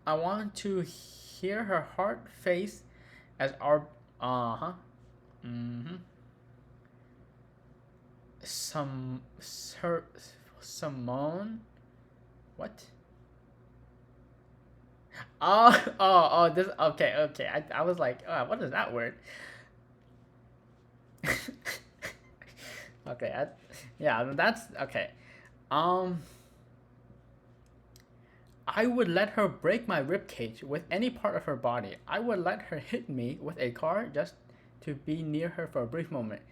want to hear her heart face as our Simone. What? This. Okay. I was like, what is that word? Okay. That's okay. I would let her break my ribcage with any part of her body. I would let her hit me with a car just to be near her for a brief moment.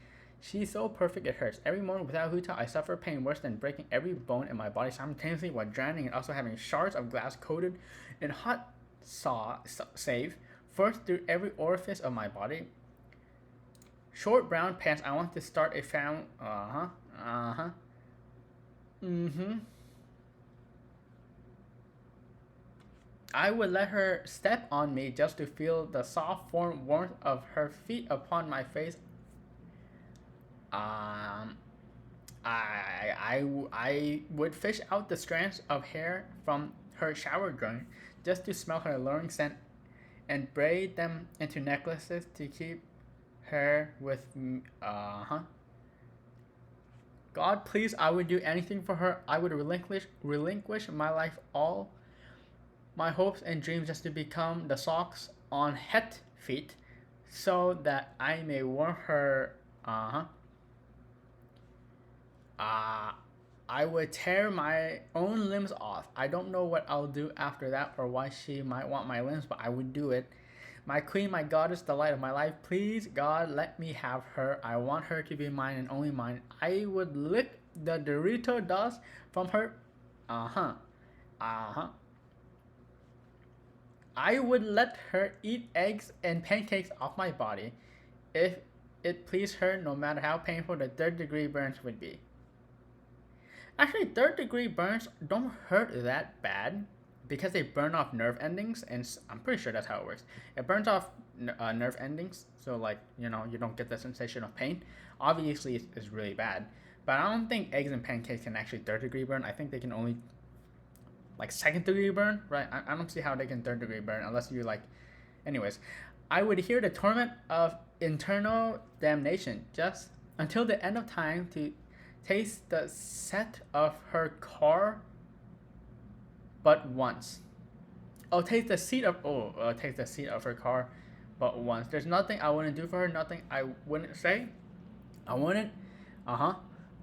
She's so perfect it hurts. Every moment without Hu Tao, I suffer pain worse than breaking every bone in my body simultaneously while drowning and also having shards of glass coated in hot save first through every orifice of my body. Short brown pants. I want to start a family. I would let her step on me just to feel the soft warmth of her feet upon my face. I would fish out the strands of hair from her shower drain just to smell her alluring scent and braid them into necklaces to keep her with me. God, please, I would do anything for her. I would relinquish my life, all my hopes and dreams, just to become the socks on het feet, so that I may warm her. Uh, I would tear my own limbs off. I don't know what I'll do after that or why she might want my limbs, but I would do it. My queen, my goddess, the light of my life, please, God, let me have her. I want her to be mine and only mine. I would lick the Dorito dust from her. Uh huh. Uh huh. I would let her eat eggs and pancakes off my body if it pleased her, no matter how painful the third degree burns would be. Actually, third degree burns don't hurt that bad because they burn off nerve endings, and I'm pretty sure that's how it works. It burns off nerve endings, so like you don't get the sensation of pain. Obviously, it's really bad, but I don't think eggs and pancakes can actually third degree burn. I think they can only like second degree burn, right? I don't see how they can third degree burn unless you like. Anyways, I would hear the torment of internal damnation just until the end of time to taste the set of her car but once. Taste the seat of her car but once. There's nothing I wouldn't do for her, nothing I wouldn't say. I wouldn't. Uh-huh.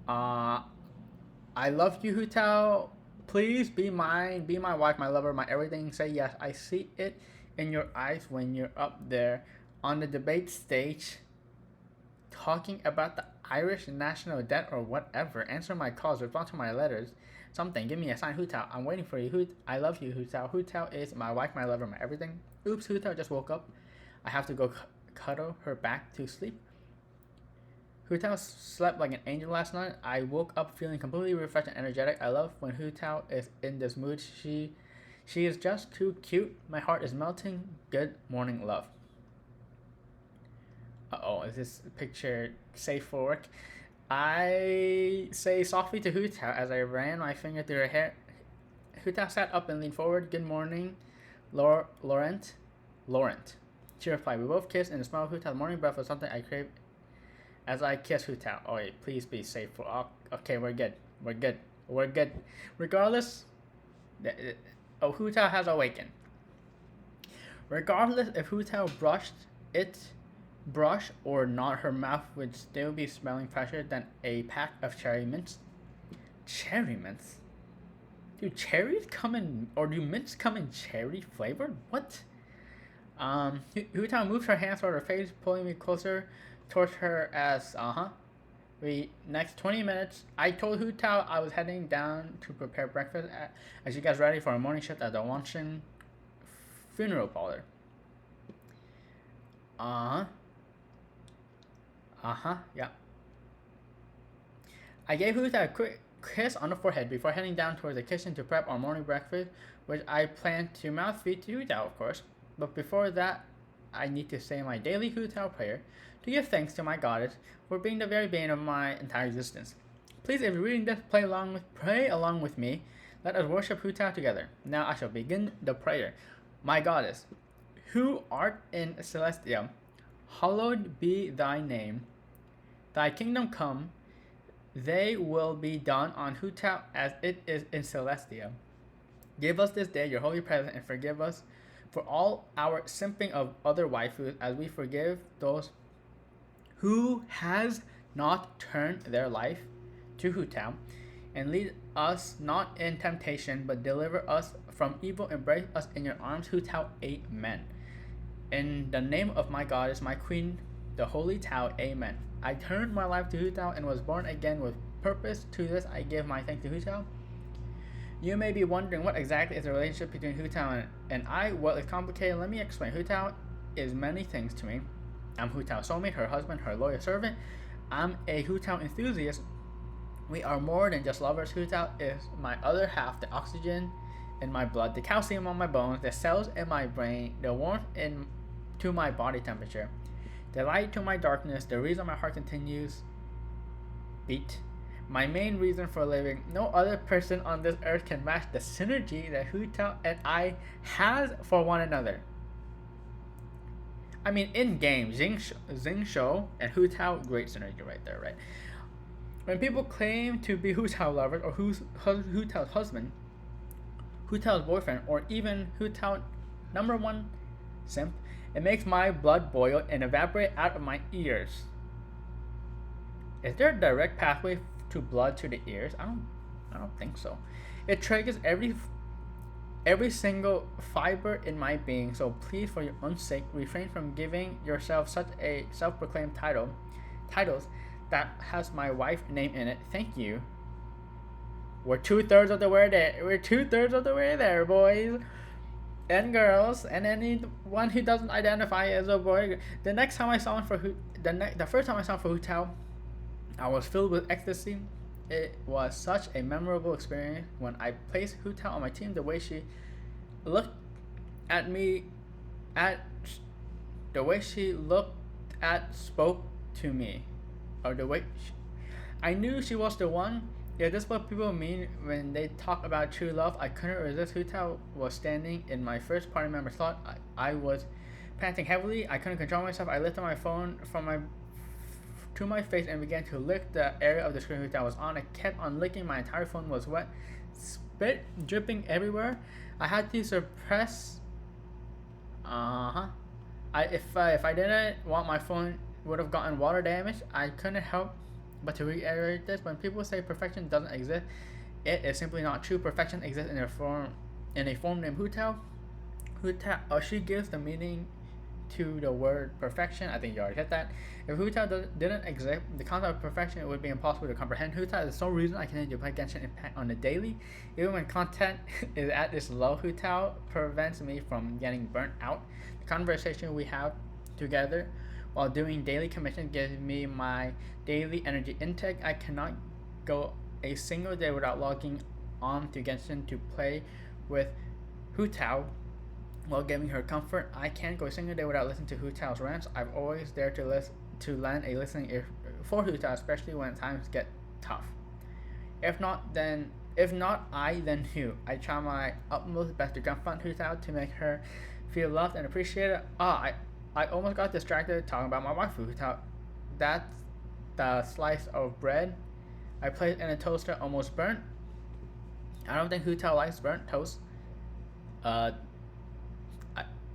I love you, Hu Tao. Please be mine, be my wife, my lover, my everything. Say yes. I see it in your eyes when you're up there on the debate stage talking about the Irish national debt or whatever. Answer my calls, respond to my letters. Something. Give me a sign, Hu Tao. I'm waiting for you. I love you, Hu Tao. Hu Tao is my wife, my lover, my everything. Oops, Hu Tao just woke up. I have to go cuddle her back to sleep. Hu Tao slept like an angel last night. I woke up feeling completely refreshed and energetic. I love when Hu Tao is in this mood. She is just too cute. My heart is melting. Good morning, love. Is this picture safe for work? I say softly to Hu Tao as I ran my finger through her hair. Hu Tao sat up and leaned forward. Good morning, Laurent. She replied. We both kissed, and the smell of Hu Tao's morning breath was something I craved as I kissed Hu Tao. Oh wait, please be safe. Okay, we're good. Regardless, Hu Tao has awakened. Regardless if Hu Tao brush or not, her mouth would still be smelling fresher than a pack of cherry mints. Cherry mints? Do cherries come in, or do mints come in cherry flavored? What? Hu Tao moved her hands toward her face, pulling me closer towards her as, next 20 minutes, I told Hu Tao I was heading down to prepare breakfast as she gets ready for a morning shift at the Wanshan funeral parlor. Yeah. I gave Hu Tao a quick kiss on the forehead before heading down towards the kitchen to prep our morning breakfast, which I plan to mouth feed to Hu Tao, of course. But before that, I need to say my daily Hu Tao prayer to give thanks to my goddess for being the very bane of my entire existence. Please, if you're reading this, pray along with me. Let us worship Hu Tao together. Now I shall begin the prayer. My goddess, who art in Celestia, hallowed be thy name. Thy kingdom come, thy will be done on Hu Tao as it is in Celestia. Give us this day your holy presence and forgive us for all our simping of other waifus as we forgive those who has not turned their life to Hu Tao, and lead us not in temptation, but deliver us from evil. Embrace us in your arms, Hu Tao. Amen. In the name of my goddess, my queen, the holy Tao. Amen. I turned my life to Hu Tao and was born again with purpose. To this I give my thanks to Hu Tao. You may be wondering what exactly is the relationship between Hu Tao and I. Well, it's complicated. Let me explain. Hu Tao is many things to me. I'm Hu Tao's soulmate, her husband, her loyal servant. I'm a Hu Tao enthusiast. We are more than just lovers. Hu Tao is my other half, the oxygen in my blood, the calcium on my bones, the cells in my brain, the warmth to my body temperature, the light to my darkness, the reason my heart continues beat. My main reason for living. No other person on this earth can match the synergy that Hu Tao and I has for one another. I mean, in game, Xing Shou and Hu Tao, great synergy right there, right? When people claim to be Hu Tao lovers or Hu Tao's husband, Hu Tao's boyfriend, or even Hu Tao number one simp, it makes my blood boil and evaporate out of my ears. Is there a direct pathway to blood to the ears? I don't think so. It triggers every single fiber in my being. So please, for your own sake, refrain from giving yourself such a self-proclaimed titles that has my wife's name in it. Thank you. We're 2/3 of the way there. We're 2/3 of the way there, boys and girls, and anyone who doesn't identify as a boy. The next time I saw one for the first time I saw for Hu Tao, I was filled with ecstasy. It was such a memorable experience when I placed Hu Tao on my team. The way she looked at me, spoke to me, or the way I knew she was the one. Yeah, this is what people mean when they talk about true love. I couldn't resist. Hu Tao was standing in my first party member slot. I was panting heavily. I couldn't control myself. I lifted my phone to my face and began to lick the area of the screen Hu Tao was on. I kept on licking. My entire phone was wet, spit dripping everywhere. I had to suppress. If I didn't want my phone would have gotten water damage. I couldn't help but to reiterate this. When people say perfection doesn't exist, it is simply not true. Perfection exists in a form named Hu Tao. She gives the meaning to the word perfection. I think you already get that. If Hu Tao didn't exist, the concept of perfection, it would be impossible to comprehend. Hu Tao is the sole reason I continue to play Genshin Impact on the daily. Even when content is at this low, Hu Tao prevents me from getting burnt out. The conversation we have together while doing daily commissions gives me my daily energy intake. I cannot go a single day without logging on to Genshin to play with Hu Tao while giving her comfort. I can't go a single day without listening to Hu Tao's rants. I've always dared to lend a listening ear for Hu Tao, especially when times get tough. If not I, then who? I try my utmost best to confront Hu Tao to make her feel loved and appreciated. I almost got distracted talking about my wife, Hu Tao. That's the slice of bread I placed in a toaster almost burnt. I don't think Hu Tao likes burnt toast.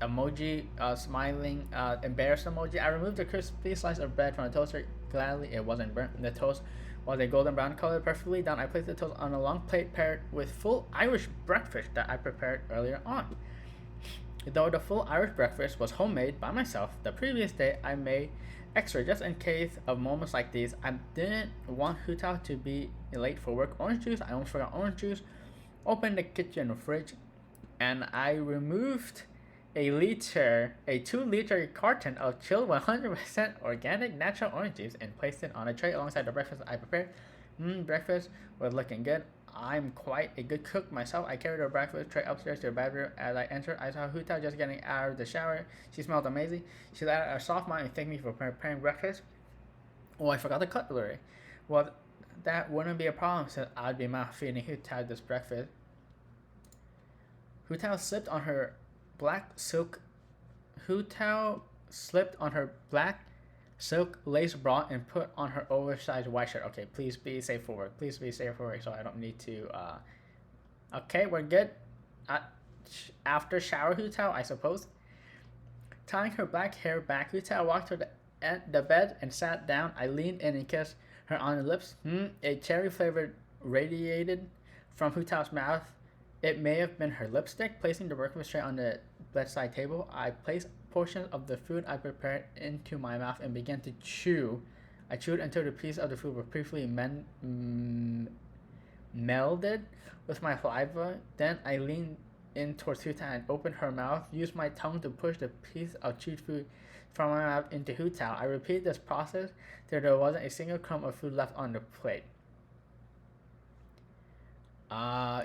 Emoji, smiling, embarrassed emoji. I removed the crispy slice of bread from the toaster. Gladly, it wasn't burnt. The toast was a golden brown color, perfectly done. I placed the toast on a long plate paired with full Irish breakfast that I prepared earlier on. Though the full Irish breakfast was homemade by myself, the previous day I made extra just in case of moments like these. I didn't want Hu Tao to be late for work. Orange juice, I almost forgot orange juice. Opened the kitchen fridge and I removed a 2-liter carton of chilled 100% organic natural orange juice and placed it on a tray alongside the breakfast I prepared. Breakfast was looking good. I'm quite a good cook myself. I carried her breakfast tray upstairs to the bedroom. As I entered, I saw Hu Tao just getting out of the shower. She smelled amazing. She let out a soft smile and thanked me for preparing breakfast. Oh, I forgot the cutlery. Well, that wouldn't be a problem since I'd be mouth feeding Hu Tao this breakfast. Hu Tao slipped on her black silk lace bra and put on her oversized white shirt. Okay, please be safe for work. Please be safe for work so I don't need to okay, we're good. After shower Hu Tao, I suppose. Tying her black hair back, Hu Tao walked to the bed and sat down. I leaned in and kissed her on the lips. A cherry flavor radiated from Hu Tao's mouth. It may have been her lipstick. Placing the breakfast tray on the bedside table, I placed portions of the food I prepared into my mouth and began to chew. I chewed until the pieces of the food were briefly melded with my saliva. Then I leaned in towards Hu Tao and opened her mouth, used my tongue to push the piece of chewed food from my mouth into Hu Tao. I repeated this process till there wasn't a single crumb of food left on the plate.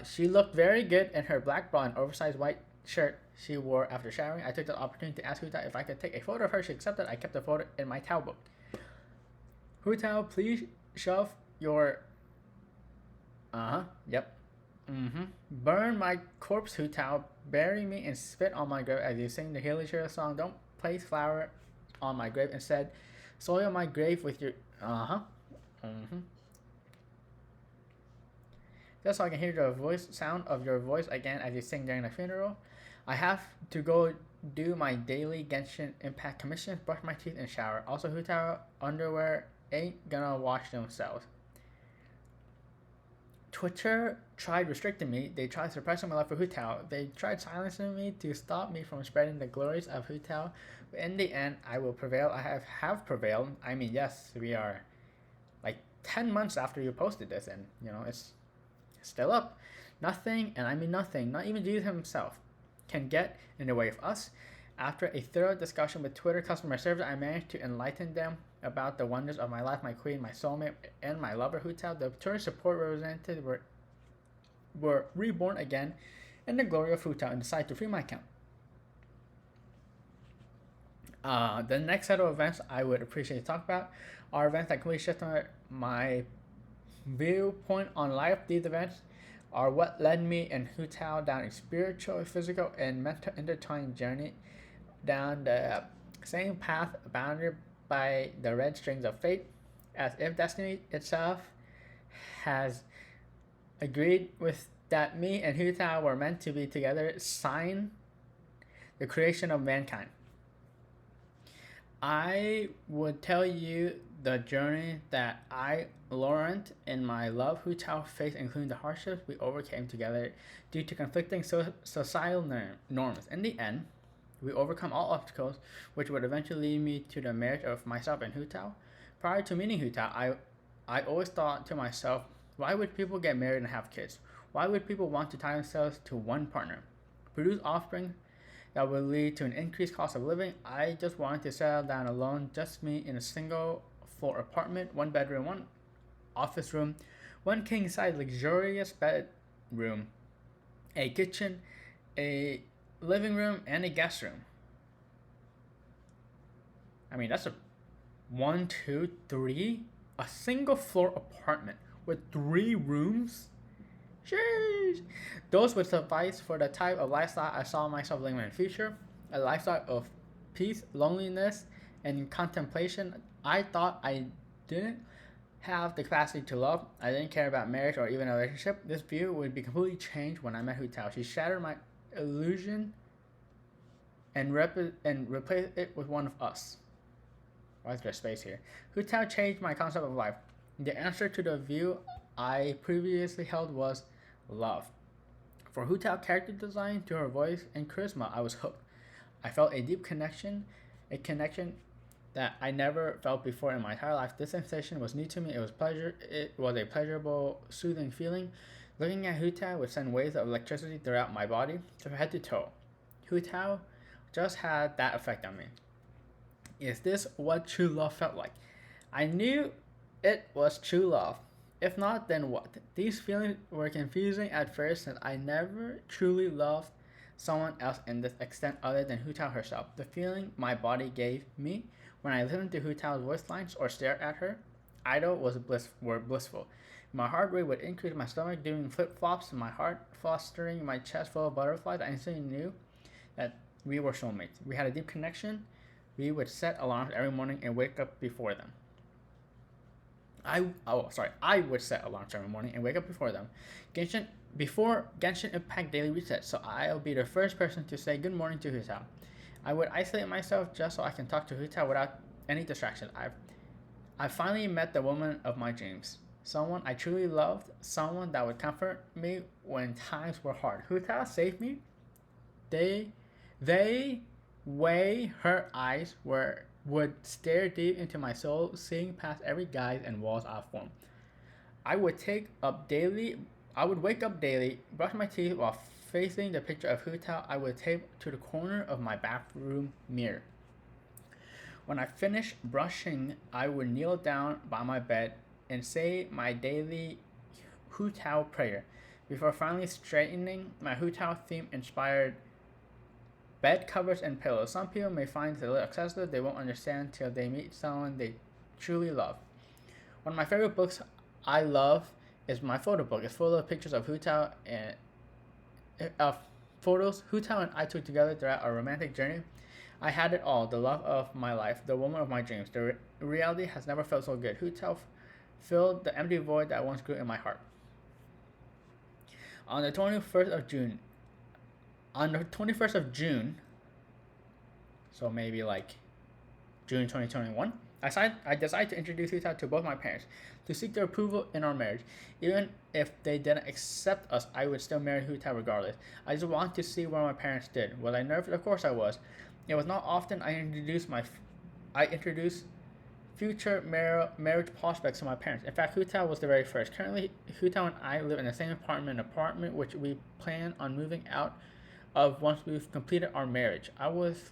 She looked very good in her black bra and oversized white shirt she wore after showering. I took the opportunity to ask Hu Tao if I could take a photo of her. She accepted. I kept the photo in my towel book. Hu Tao, please shove your... Yep. Burn my corpse, Hu Tao. Bury me and spit on my grave as you sing the Hilly Shira song. Don't place flour on my grave. Instead, soil my grave with your... just so I can hear the sound of your voice again as you sing during the funeral. I have to go do my daily Genshin Impact commissions, brush my teeth, and shower. Also, Hu Tao underwear ain't gonna wash themselves. Twitter tried restricting me. They tried suppressing my love for Hu Tao. They tried silencing me to stop me from spreading the glories of Hu Tao. But in the end, I will prevail. I have prevailed. I mean, yes, we are like 10 months after you posted this, and it's still up. Nothing, and I mean nothing, not even Jesus himself, can get in the way of us. After a thorough discussion with Twitter customer service, I managed to enlighten them about the wonders of my life, my queen, my soulmate, and my lover Hu Tao. The Twitter support represented were reborn again in the glory of Hu Tao and decided to free my account. The next set of events I would appreciate to talk about are events that completely shift my viewpoint on life. These events are what led me and Hu Tao down a spiritual, physical, and mental intertwined journey down the same path bounded by the red strings of fate, as if destiny itself has agreed with that me and Hu Tao were meant to be together, sign the creation of mankind. I would tell you the journey that I, Laurent, and my love Hu Tao faced, including the hardships we overcame together due to conflicting societal norms. In the end, we overcome all obstacles, which would eventually lead me to the marriage of myself and Hu Tao. Prior to meeting Hu Tao, I always thought to myself, why would people get married and have kids? Why would people want to tie themselves to one partner, produce offspring that would lead to an increased cost of living? I just wanted to settle down alone, just me in a single floor apartment, one bedroom, one office room, one king size luxurious bedroom, a kitchen, a living room, and a guest room. I mean, that's a 1, 2, 3, a single floor apartment with 3 rooms. Sheesh. Those would suffice for the type of lifestyle I saw myself living in the future, a lifestyle of peace, loneliness, and contemplation. I thought I didn't have the capacity to love. I didn't care about marriage or even a relationship. This view would be completely changed when I met Hu Tao. She shattered my illusion and replaced it with one of us. Why is there space here? Hu Tao changed my concept of life. The answer to the view I previously held was love. For Hu Tao character design to her voice and charisma, I was hooked. I felt a deep connection, a connection that I never felt before in my entire life. This sensation was new to me. It was a pleasurable, soothing feeling. Looking at Hu Tao would send waves of electricity throughout my body, from head to toe. Hu Tao just had that effect on me. Is this what true love felt like? I knew it was true love. If not, then what? These feelings were confusing at first, since I never truly loved someone else in this extent other than Hu Tao herself. The feeling my body gave me when I listened to Hu Tao's voice lines or stared at her idol were blissful. My heart rate would increase, my stomach doing flip-flops, my heart fostering, my chest full of butterflies. I instantly knew that we were soulmates. We had a deep connection. We would set alarms every morning and wake up before them. I would set alarms every morning and wake up before them. Before Genshin Impact Daily Reset, so I'll be the first person to say good morning to Hu Tao. I would isolate myself just so I can talk to Hu Tao without any distractions. I finally met the woman of my dreams. Someone I truly loved, someone that would comfort me when times were hard. Hu Tao saved me. They way her eyes would stare deep into my soul, seeing past every guise and walls I've formed. I would wake up daily, brush my teeth while facing the picture of Hu Tao I would tape to the corner of my bathroom mirror. When I finished brushing, I would kneel down by my bed and say my daily Hu Tao prayer before finally straightening my Hu Tao theme inspired bed covers and pillows. Some people may find it a little excessive. They won't understand till they meet someone they truly love. One of my favorite books I love is my photo book. It's full of pictures of Hu Tao and photos Hu Tao and I took together throughout our romantic journey. I had it all: the love of my life, the woman of my dreams. The reality has never felt so good. Hu Tao filled the empty void that once grew in my heart. On the 21st of June, on the 21st of June, so maybe like June 2021, I decided to introduce Hu Tao to both my parents to seek their approval in our marriage. Even if they didn't accept us, I would still marry Hu Tao regardless. I just wanted to see where my parents did. Was I nervous? Of course I was. It was not often I introduced future marriage prospects to my parents. In fact, Hu Tao was the very first. Currently, Hu Tao and I live in the same apartment which we plan on moving out of once we've completed our marriage. I was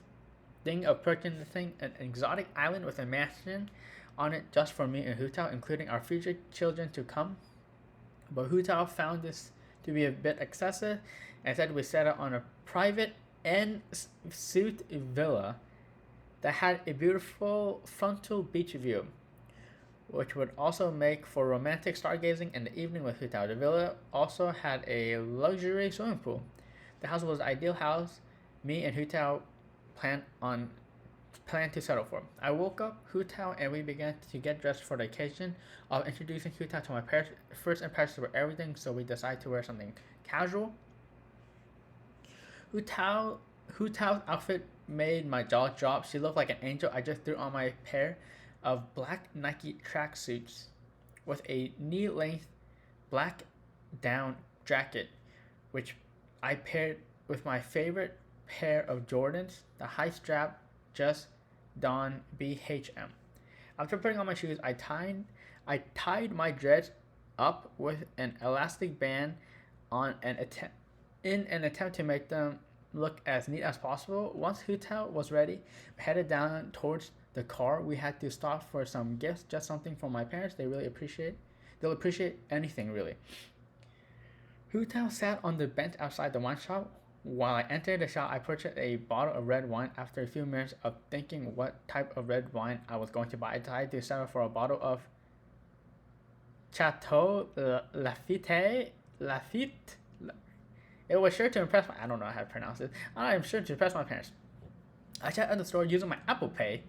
thinking of purchasing an exotic island with a mansion on it just for me and Hu Tao, including our future children to come. But Hu Tao found this to be a bit excessive and said we settle on a private en suite villa that had a beautiful frontal beach view, which would also make for romantic stargazing in the evening with Hu Tao. The villa also had a luxury swimming pool. The house was the ideal house me and Hu Tao planned to settle for. I woke up Hu Tao and we began to get dressed for the occasion of introducing Hu Tao to my parents. First impressions were everything, so we decided to wear something casual. Hu Tao's outfit made my jaw drop. She looked like an angel. I just threw on my pair of black Nike tracksuits with a knee-length black down jacket, which I paired with my favorite pair of Jordans, the high strap Just Don BHM. After putting on my shoes, I tied my dreads up with an elastic band in an attempt to make them look as neat as possible. Once Hu Tao was ready, we headed down towards the car. We had to stop for some gifts, just something for my parents. They'll appreciate anything really. Hu Tao sat on the bench outside the wine shop. While I entered the shop, I purchased a bottle of red wine. After a few minutes of thinking what type of red wine I was going to buy, I decided to settle for a bottle of Chateau Lafite. It was sure to impress I don't know how to pronounce it. I am sure to impress my parents. I checked at the store using my Apple Pay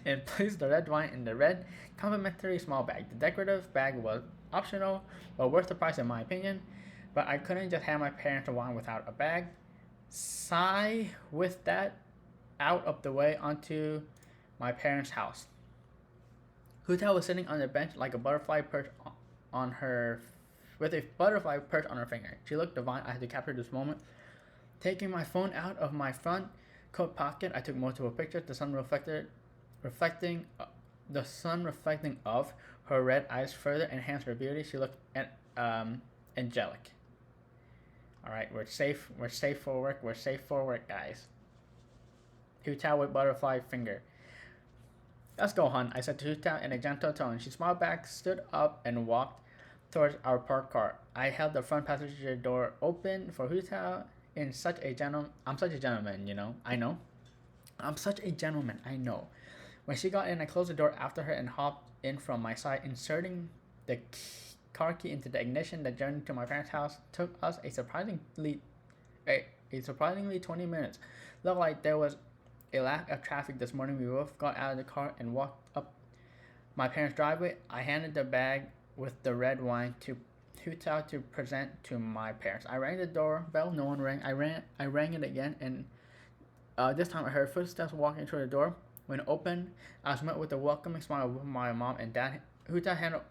and placed the red wine in the red complimentary small bag. The decorative bag was optional, but worth the price in my opinion. But I couldn't just hand my parents the wine without a bag. Sigh with that out of the way onto my parents' house. Hu Tao was sitting on the bench like a butterfly perched on her with a butterfly perched on her finger. She looked divine. I had to capture this moment. Taking my phone out of my front coat pocket, I took multiple pictures. The sun reflecting off her red eyes further enhanced her beauty. She looked angelic. All right, we're safe for work, guys. Hu Tao with butterfly finger. Let's go, hon, I said to Hu Tao in a gentle tone. She smiled back, stood up, and walked towards our parked car. I held the front passenger door open for Hu Tao. I'm such a gentleman, you know. I know. I'm such a gentleman, I know. When she got in, I closed the door after her and hopped in from my side, inserting the car key into the ignition. The journey to my parents' house took us a surprisingly 20 minutes. Looked like there was a lack of traffic this morning. We both got out of the car and walked up my parents' driveway. I handed the bag with the red wine to Hu Tao to present to my parents. I rang the doorbell. No one rang. I rang it again, and this time I heard footsteps walking through the door. When opened, I was met with a welcoming smile with my mom and dad. Hu Tao handed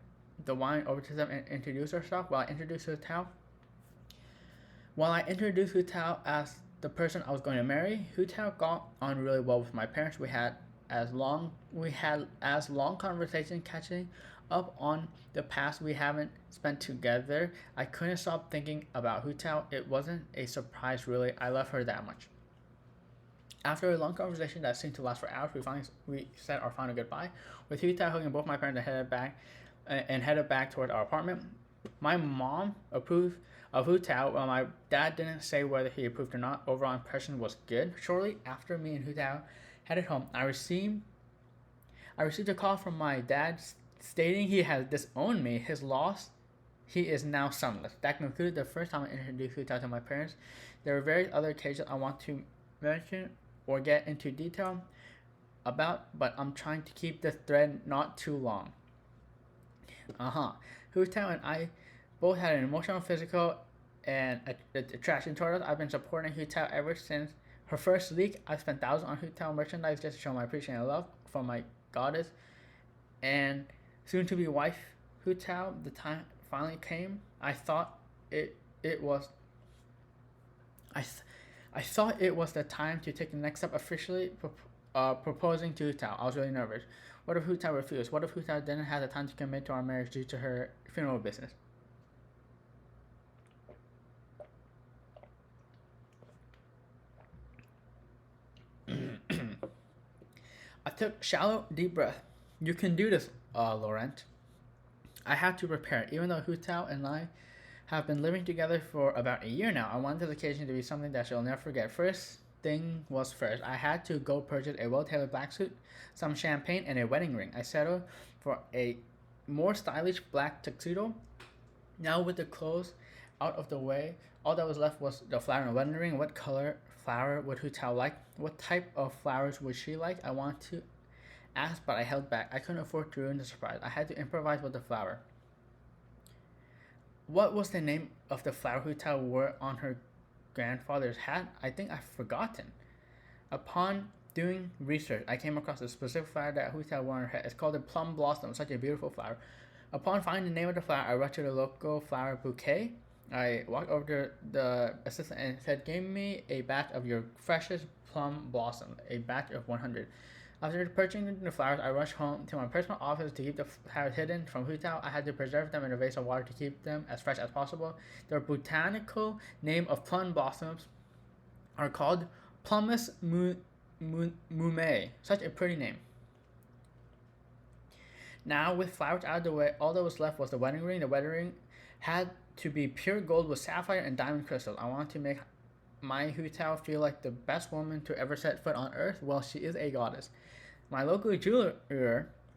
the wine over to them and introduced herself. While I introduced Hu Tao as the person I was going to marry, Hu Tao got on really well with my parents. We had as long conversation catching up on the past we haven't spent together. I couldn't stop thinking about Hu Tao. It wasn't a surprise really. I love her that much. After a long conversation that seemed to last for hours, we said our final goodbye, with Hu Tao hugging both my parents and headed back toward our apartment. My mom approved of Hu Tao, while my dad didn't say whether he approved or not. Overall impression was good. Shortly after me and Hu Tao headed home, I received a call from my dad stating he has disowned me. His loss, he is now sonless. That concluded the first time I introduced Hu Tao to my parents. There are various other occasions I want to mention or get into detail about, but I'm trying to keep the thread not too long. Hu Tao and I both had an emotional, physical, and attraction toward us. I've been supporting Hu Tao ever since her first leak. I've spent thousands on Hu Tao merchandise just to show my appreciation and love for my goddess and soon to be wife Hu Tao. The time finally came. It was I, I thought it was the time to take the next step, officially proposing to Hu Tao. I was really nervous. What if Hu Tao refused? What if Hu Tao didn't have the time to commit to our marriage due to her funeral business? I took shallow, deep breath. You can do this, Laurent. I had to prepare. Even though Hu Tao and I have been living together for about a year now, I wanted the occasion to be something that she'll never forget. First thing was first. I had to go purchase a well-tailored black suit, some champagne, and a wedding ring. I settled for a more stylish black tuxedo. Now with the clothes out of the way, all that was left was the flower and wedding ring. What color flower would Hu Tao like? What type of flowers would she like? I want to ask, but I held back. I couldn't afford to ruin the surprise. I had to improvise with the flower. What was the name of the flower Hu Tao wore on her grandfather's hat? I think I've forgotten. Upon doing research, I came across a specific flower that Hu Tao wore on her head. It's called a plum blossom, such a beautiful flower. Upon finding the name of the flower, I rushed to the local flower bouquet. I walked over to the assistant and said, "Give me a batch of your freshest plum blossom, a batch of 100. After purchasing the flowers, I rushed home to my personal office to keep the flowers hidden from Hu Tao. I had to preserve them in a vase of water to keep them as fresh as possible. The botanical name of plum blossoms are called Plumbus mume. Such a pretty name. Now, with flowers out of the way, all that was left was the wedding ring. The wedding ring had to be pure gold with sapphire and diamond crystals. I wanted to make my Hu Tao feel like the best woman to ever set foot on earth. Well, she is a goddess. My local jeweler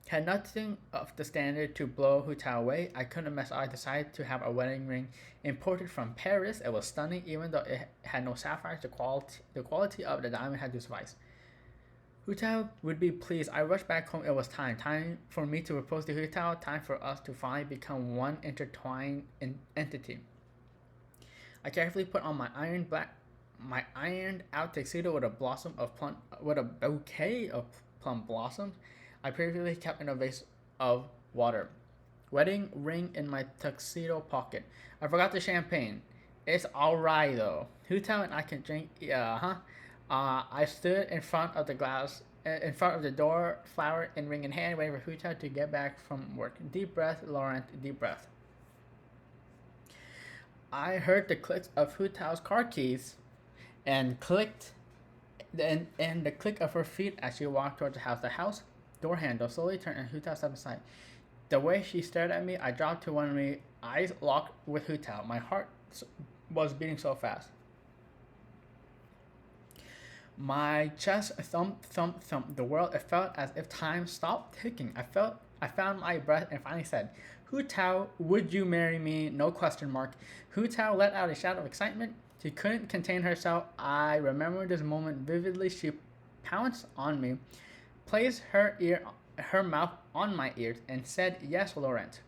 had nothing of the standard to blow Hu Tao away. I couldn't mess. I decided to have a wedding ring imported from Paris. It was stunning, even though it had no sapphires. The quality of the diamond had to suffice. Hu Tao would be pleased. I rushed back home. It was time for me to propose to Hu Tao. Time for us to finally become one intertwined entity. I carefully put on my ironed out tuxedo with a bouquet of plum blossoms I previously kept in a vase of water. Wedding ring in my tuxedo pocket. I forgot the champagne. It's alright though. Hu Tao and I can drink. I stood in front of the door, flower and ring in hand, waiting for Hu Tao to get back from work. Deep breath, Laurent. Deep breath. I heard the clicks of Hu Tao's car keys and the click of her feet as she walked towards the house. The house door handle slowly turned and Hu Tao stepped aside. The way she stared at me, I dropped to one knee, eyes locked with Hu Tao. My heart was beating so fast. My chest thumped, thumped, thumped. The world, it felt as if time stopped ticking. I found my breath and finally said, "Hu Tao, would you marry me?" No question mark. Hu Tao let out a shout of excitement. She couldn't contain herself. I remember this moment vividly. She pounced on me, placed her mouth on my ears, and said, "Yes, Laurent."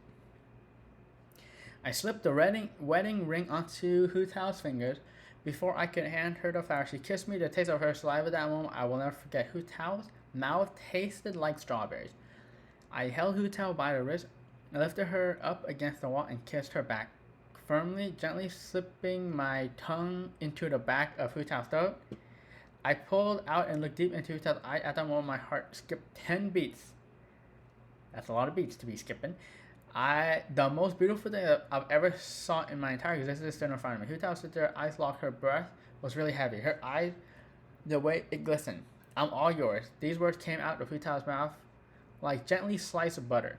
I slipped the wedding ring onto Hu Tao's fingers. Before I could hand her the flower, she kissed me. The taste of her saliva that moment I will never forget. Hu Tao's mouth tasted like strawberries. I held Hu Tao by the wrist, lifted her up against the wall, and kissed her back. Firmly, gently slipping my tongue into the back of Hu Tao's throat, I pulled out and looked deep into Hu Tao's eyes. At that moment, my heart skipped 10 beats. That's a lot of beats to be skipping. The most beautiful thing that I've ever saw in my entire existence stood in front of me. Hu Tao stood there, eyes locked. Her breath was really heavy. Her eyes, the way it glistened. "I'm all yours." These words came out of Hu Tao's mouth like gently sliced butter.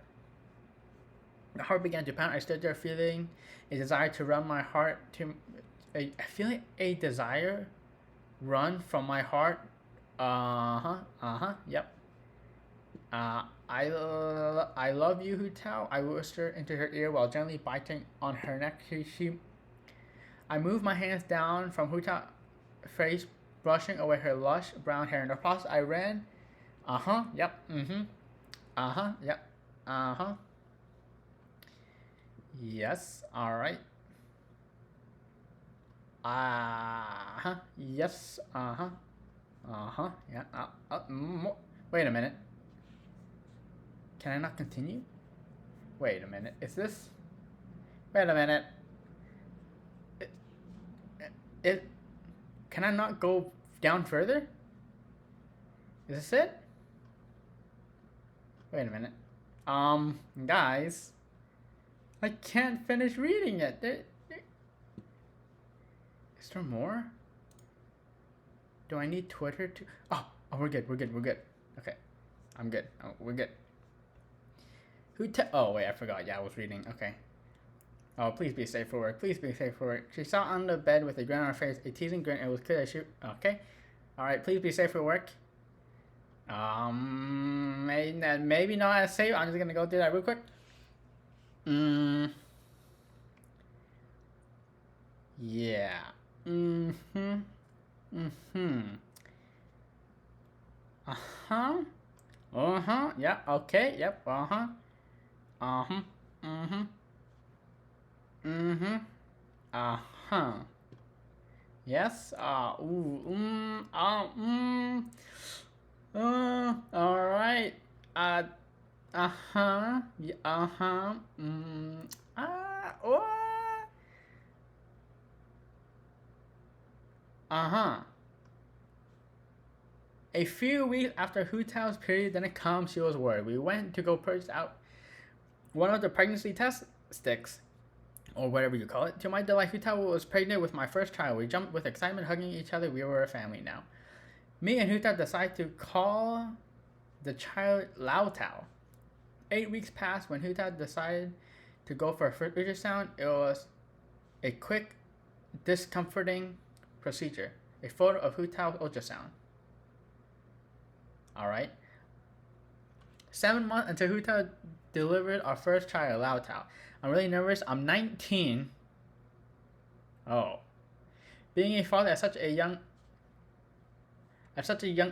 My heart began to pound. I stood there feeling a desire to run my heart feeling a desire run from my heart. Yep. I love you, Hu Tao. I whispered into her ear while gently biting on her neck. I moved my hands down from Hu Tao's face, brushing away her lush brown hair. In the process, I ran. Yep. Yep. Yes. All right. Uh-huh. Yes. Uh-huh. Uh-huh. Yeah. Wait a minute. Can I not continue? Wait a minute. Is this? Wait a minute. It, it can I not go down further? Is this it? Wait a minute. Guys, I can't finish reading it. Is there more? Do I need Twitter to? Oh, we're good. We're good. We're good. Okay, I'm good. Oh, we're good. Oh wait, I forgot. Yeah, I was reading. Okay. Oh, please be safe for work. Please be safe for work. She sat on the bed with a grin on her face, a teasing grin. It was clear that she. Okay. All right. Please be safe for work. Maybe not as safe. I'm just gonna go through that real quick. Yeah. Uh-huh. Uh-huh. Yeah. Okay. Yep. Uh-huh. Uh-huh. Mm-hmm. Mm-hmm. Uh-huh. Yes. All right. Uh-huh. Yeah, uh-huh. Oh. Uh-huh. A few weeks after Hu Tao's period didn't come, she was worried. We went to go purge out one of the pregnancy test sticks, or whatever you call it. To my delight, Hu Tao was pregnant with my first child. We jumped with excitement, hugging each other. We were a family now. Me and Hu Tao decided to call the child Lao Tao. 8 weeks passed when Hu Tao decided to go for a first ultrasound. It was a quick, discomforting procedure. A photo of Hu Tao's ultrasound. Alright. 7 months until Hu Tao delivered our first child, Lao Tao. I'm really nervous. I'm 19. Oh. Being a father at such a young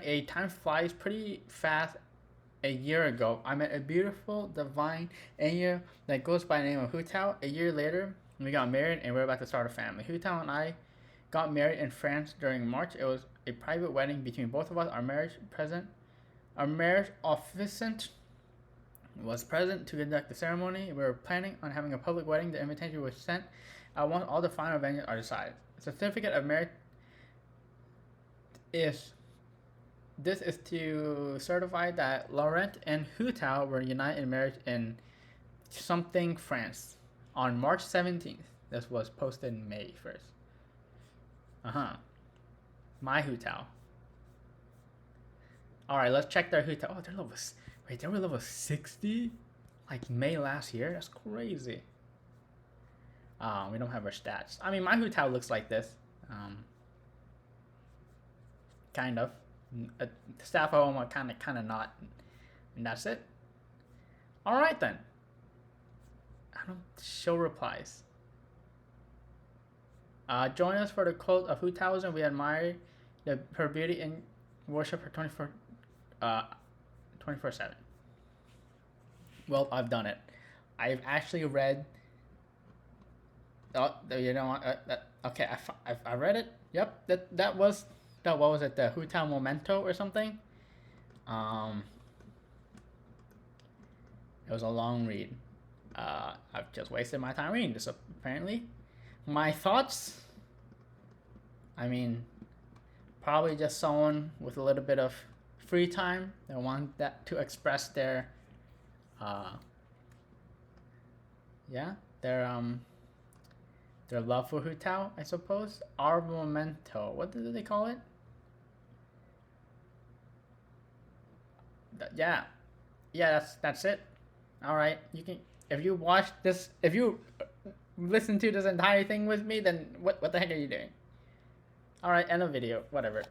age, time flies pretty fast. A year ago, I met a beautiful, divine angel that goes by the name of Hu Tao. A year later, we got married and we're about to start a family. Hu Tao and I got married in France during March. It was a private wedding between both of us. Our marriage officiant was present to conduct the ceremony. We were planning on having a public wedding. The invitation was sent. I want all the final venues are decided. The certificate of marriage is to certify that Laurent and Hu Tao were united in marriage in something, France, on March 17th. This was posted May 1st. My Hu Tao. Alright, let's check their Hu Tao. Oh, they were level 60? Like May last year? That's crazy. We don't have our stats. I mean, my Hu Tao looks like this. Kind of. Staff home, kind of not. And that's it. Alright then. I don't show replies. Join us for the cult of Hu Taoism. We admire her beauty and worship her 24/7. Well, I've done it. I've actually read. Oh, you know what? Okay, I read it. Yep, that was what was it? The Hu Tao Momento or something. It was a long read. I've just wasted my time reading this. Apparently, my thoughts. I mean, probably just someone with a little bit of free time. They want that to express their, their love for Hu Tao, I suppose. Our momento. What did they call it? Yeah, that's it. All right, you can. If you watch this, if you listen to this entire thing with me, then what the heck are you doing? All right, end of video. Whatever.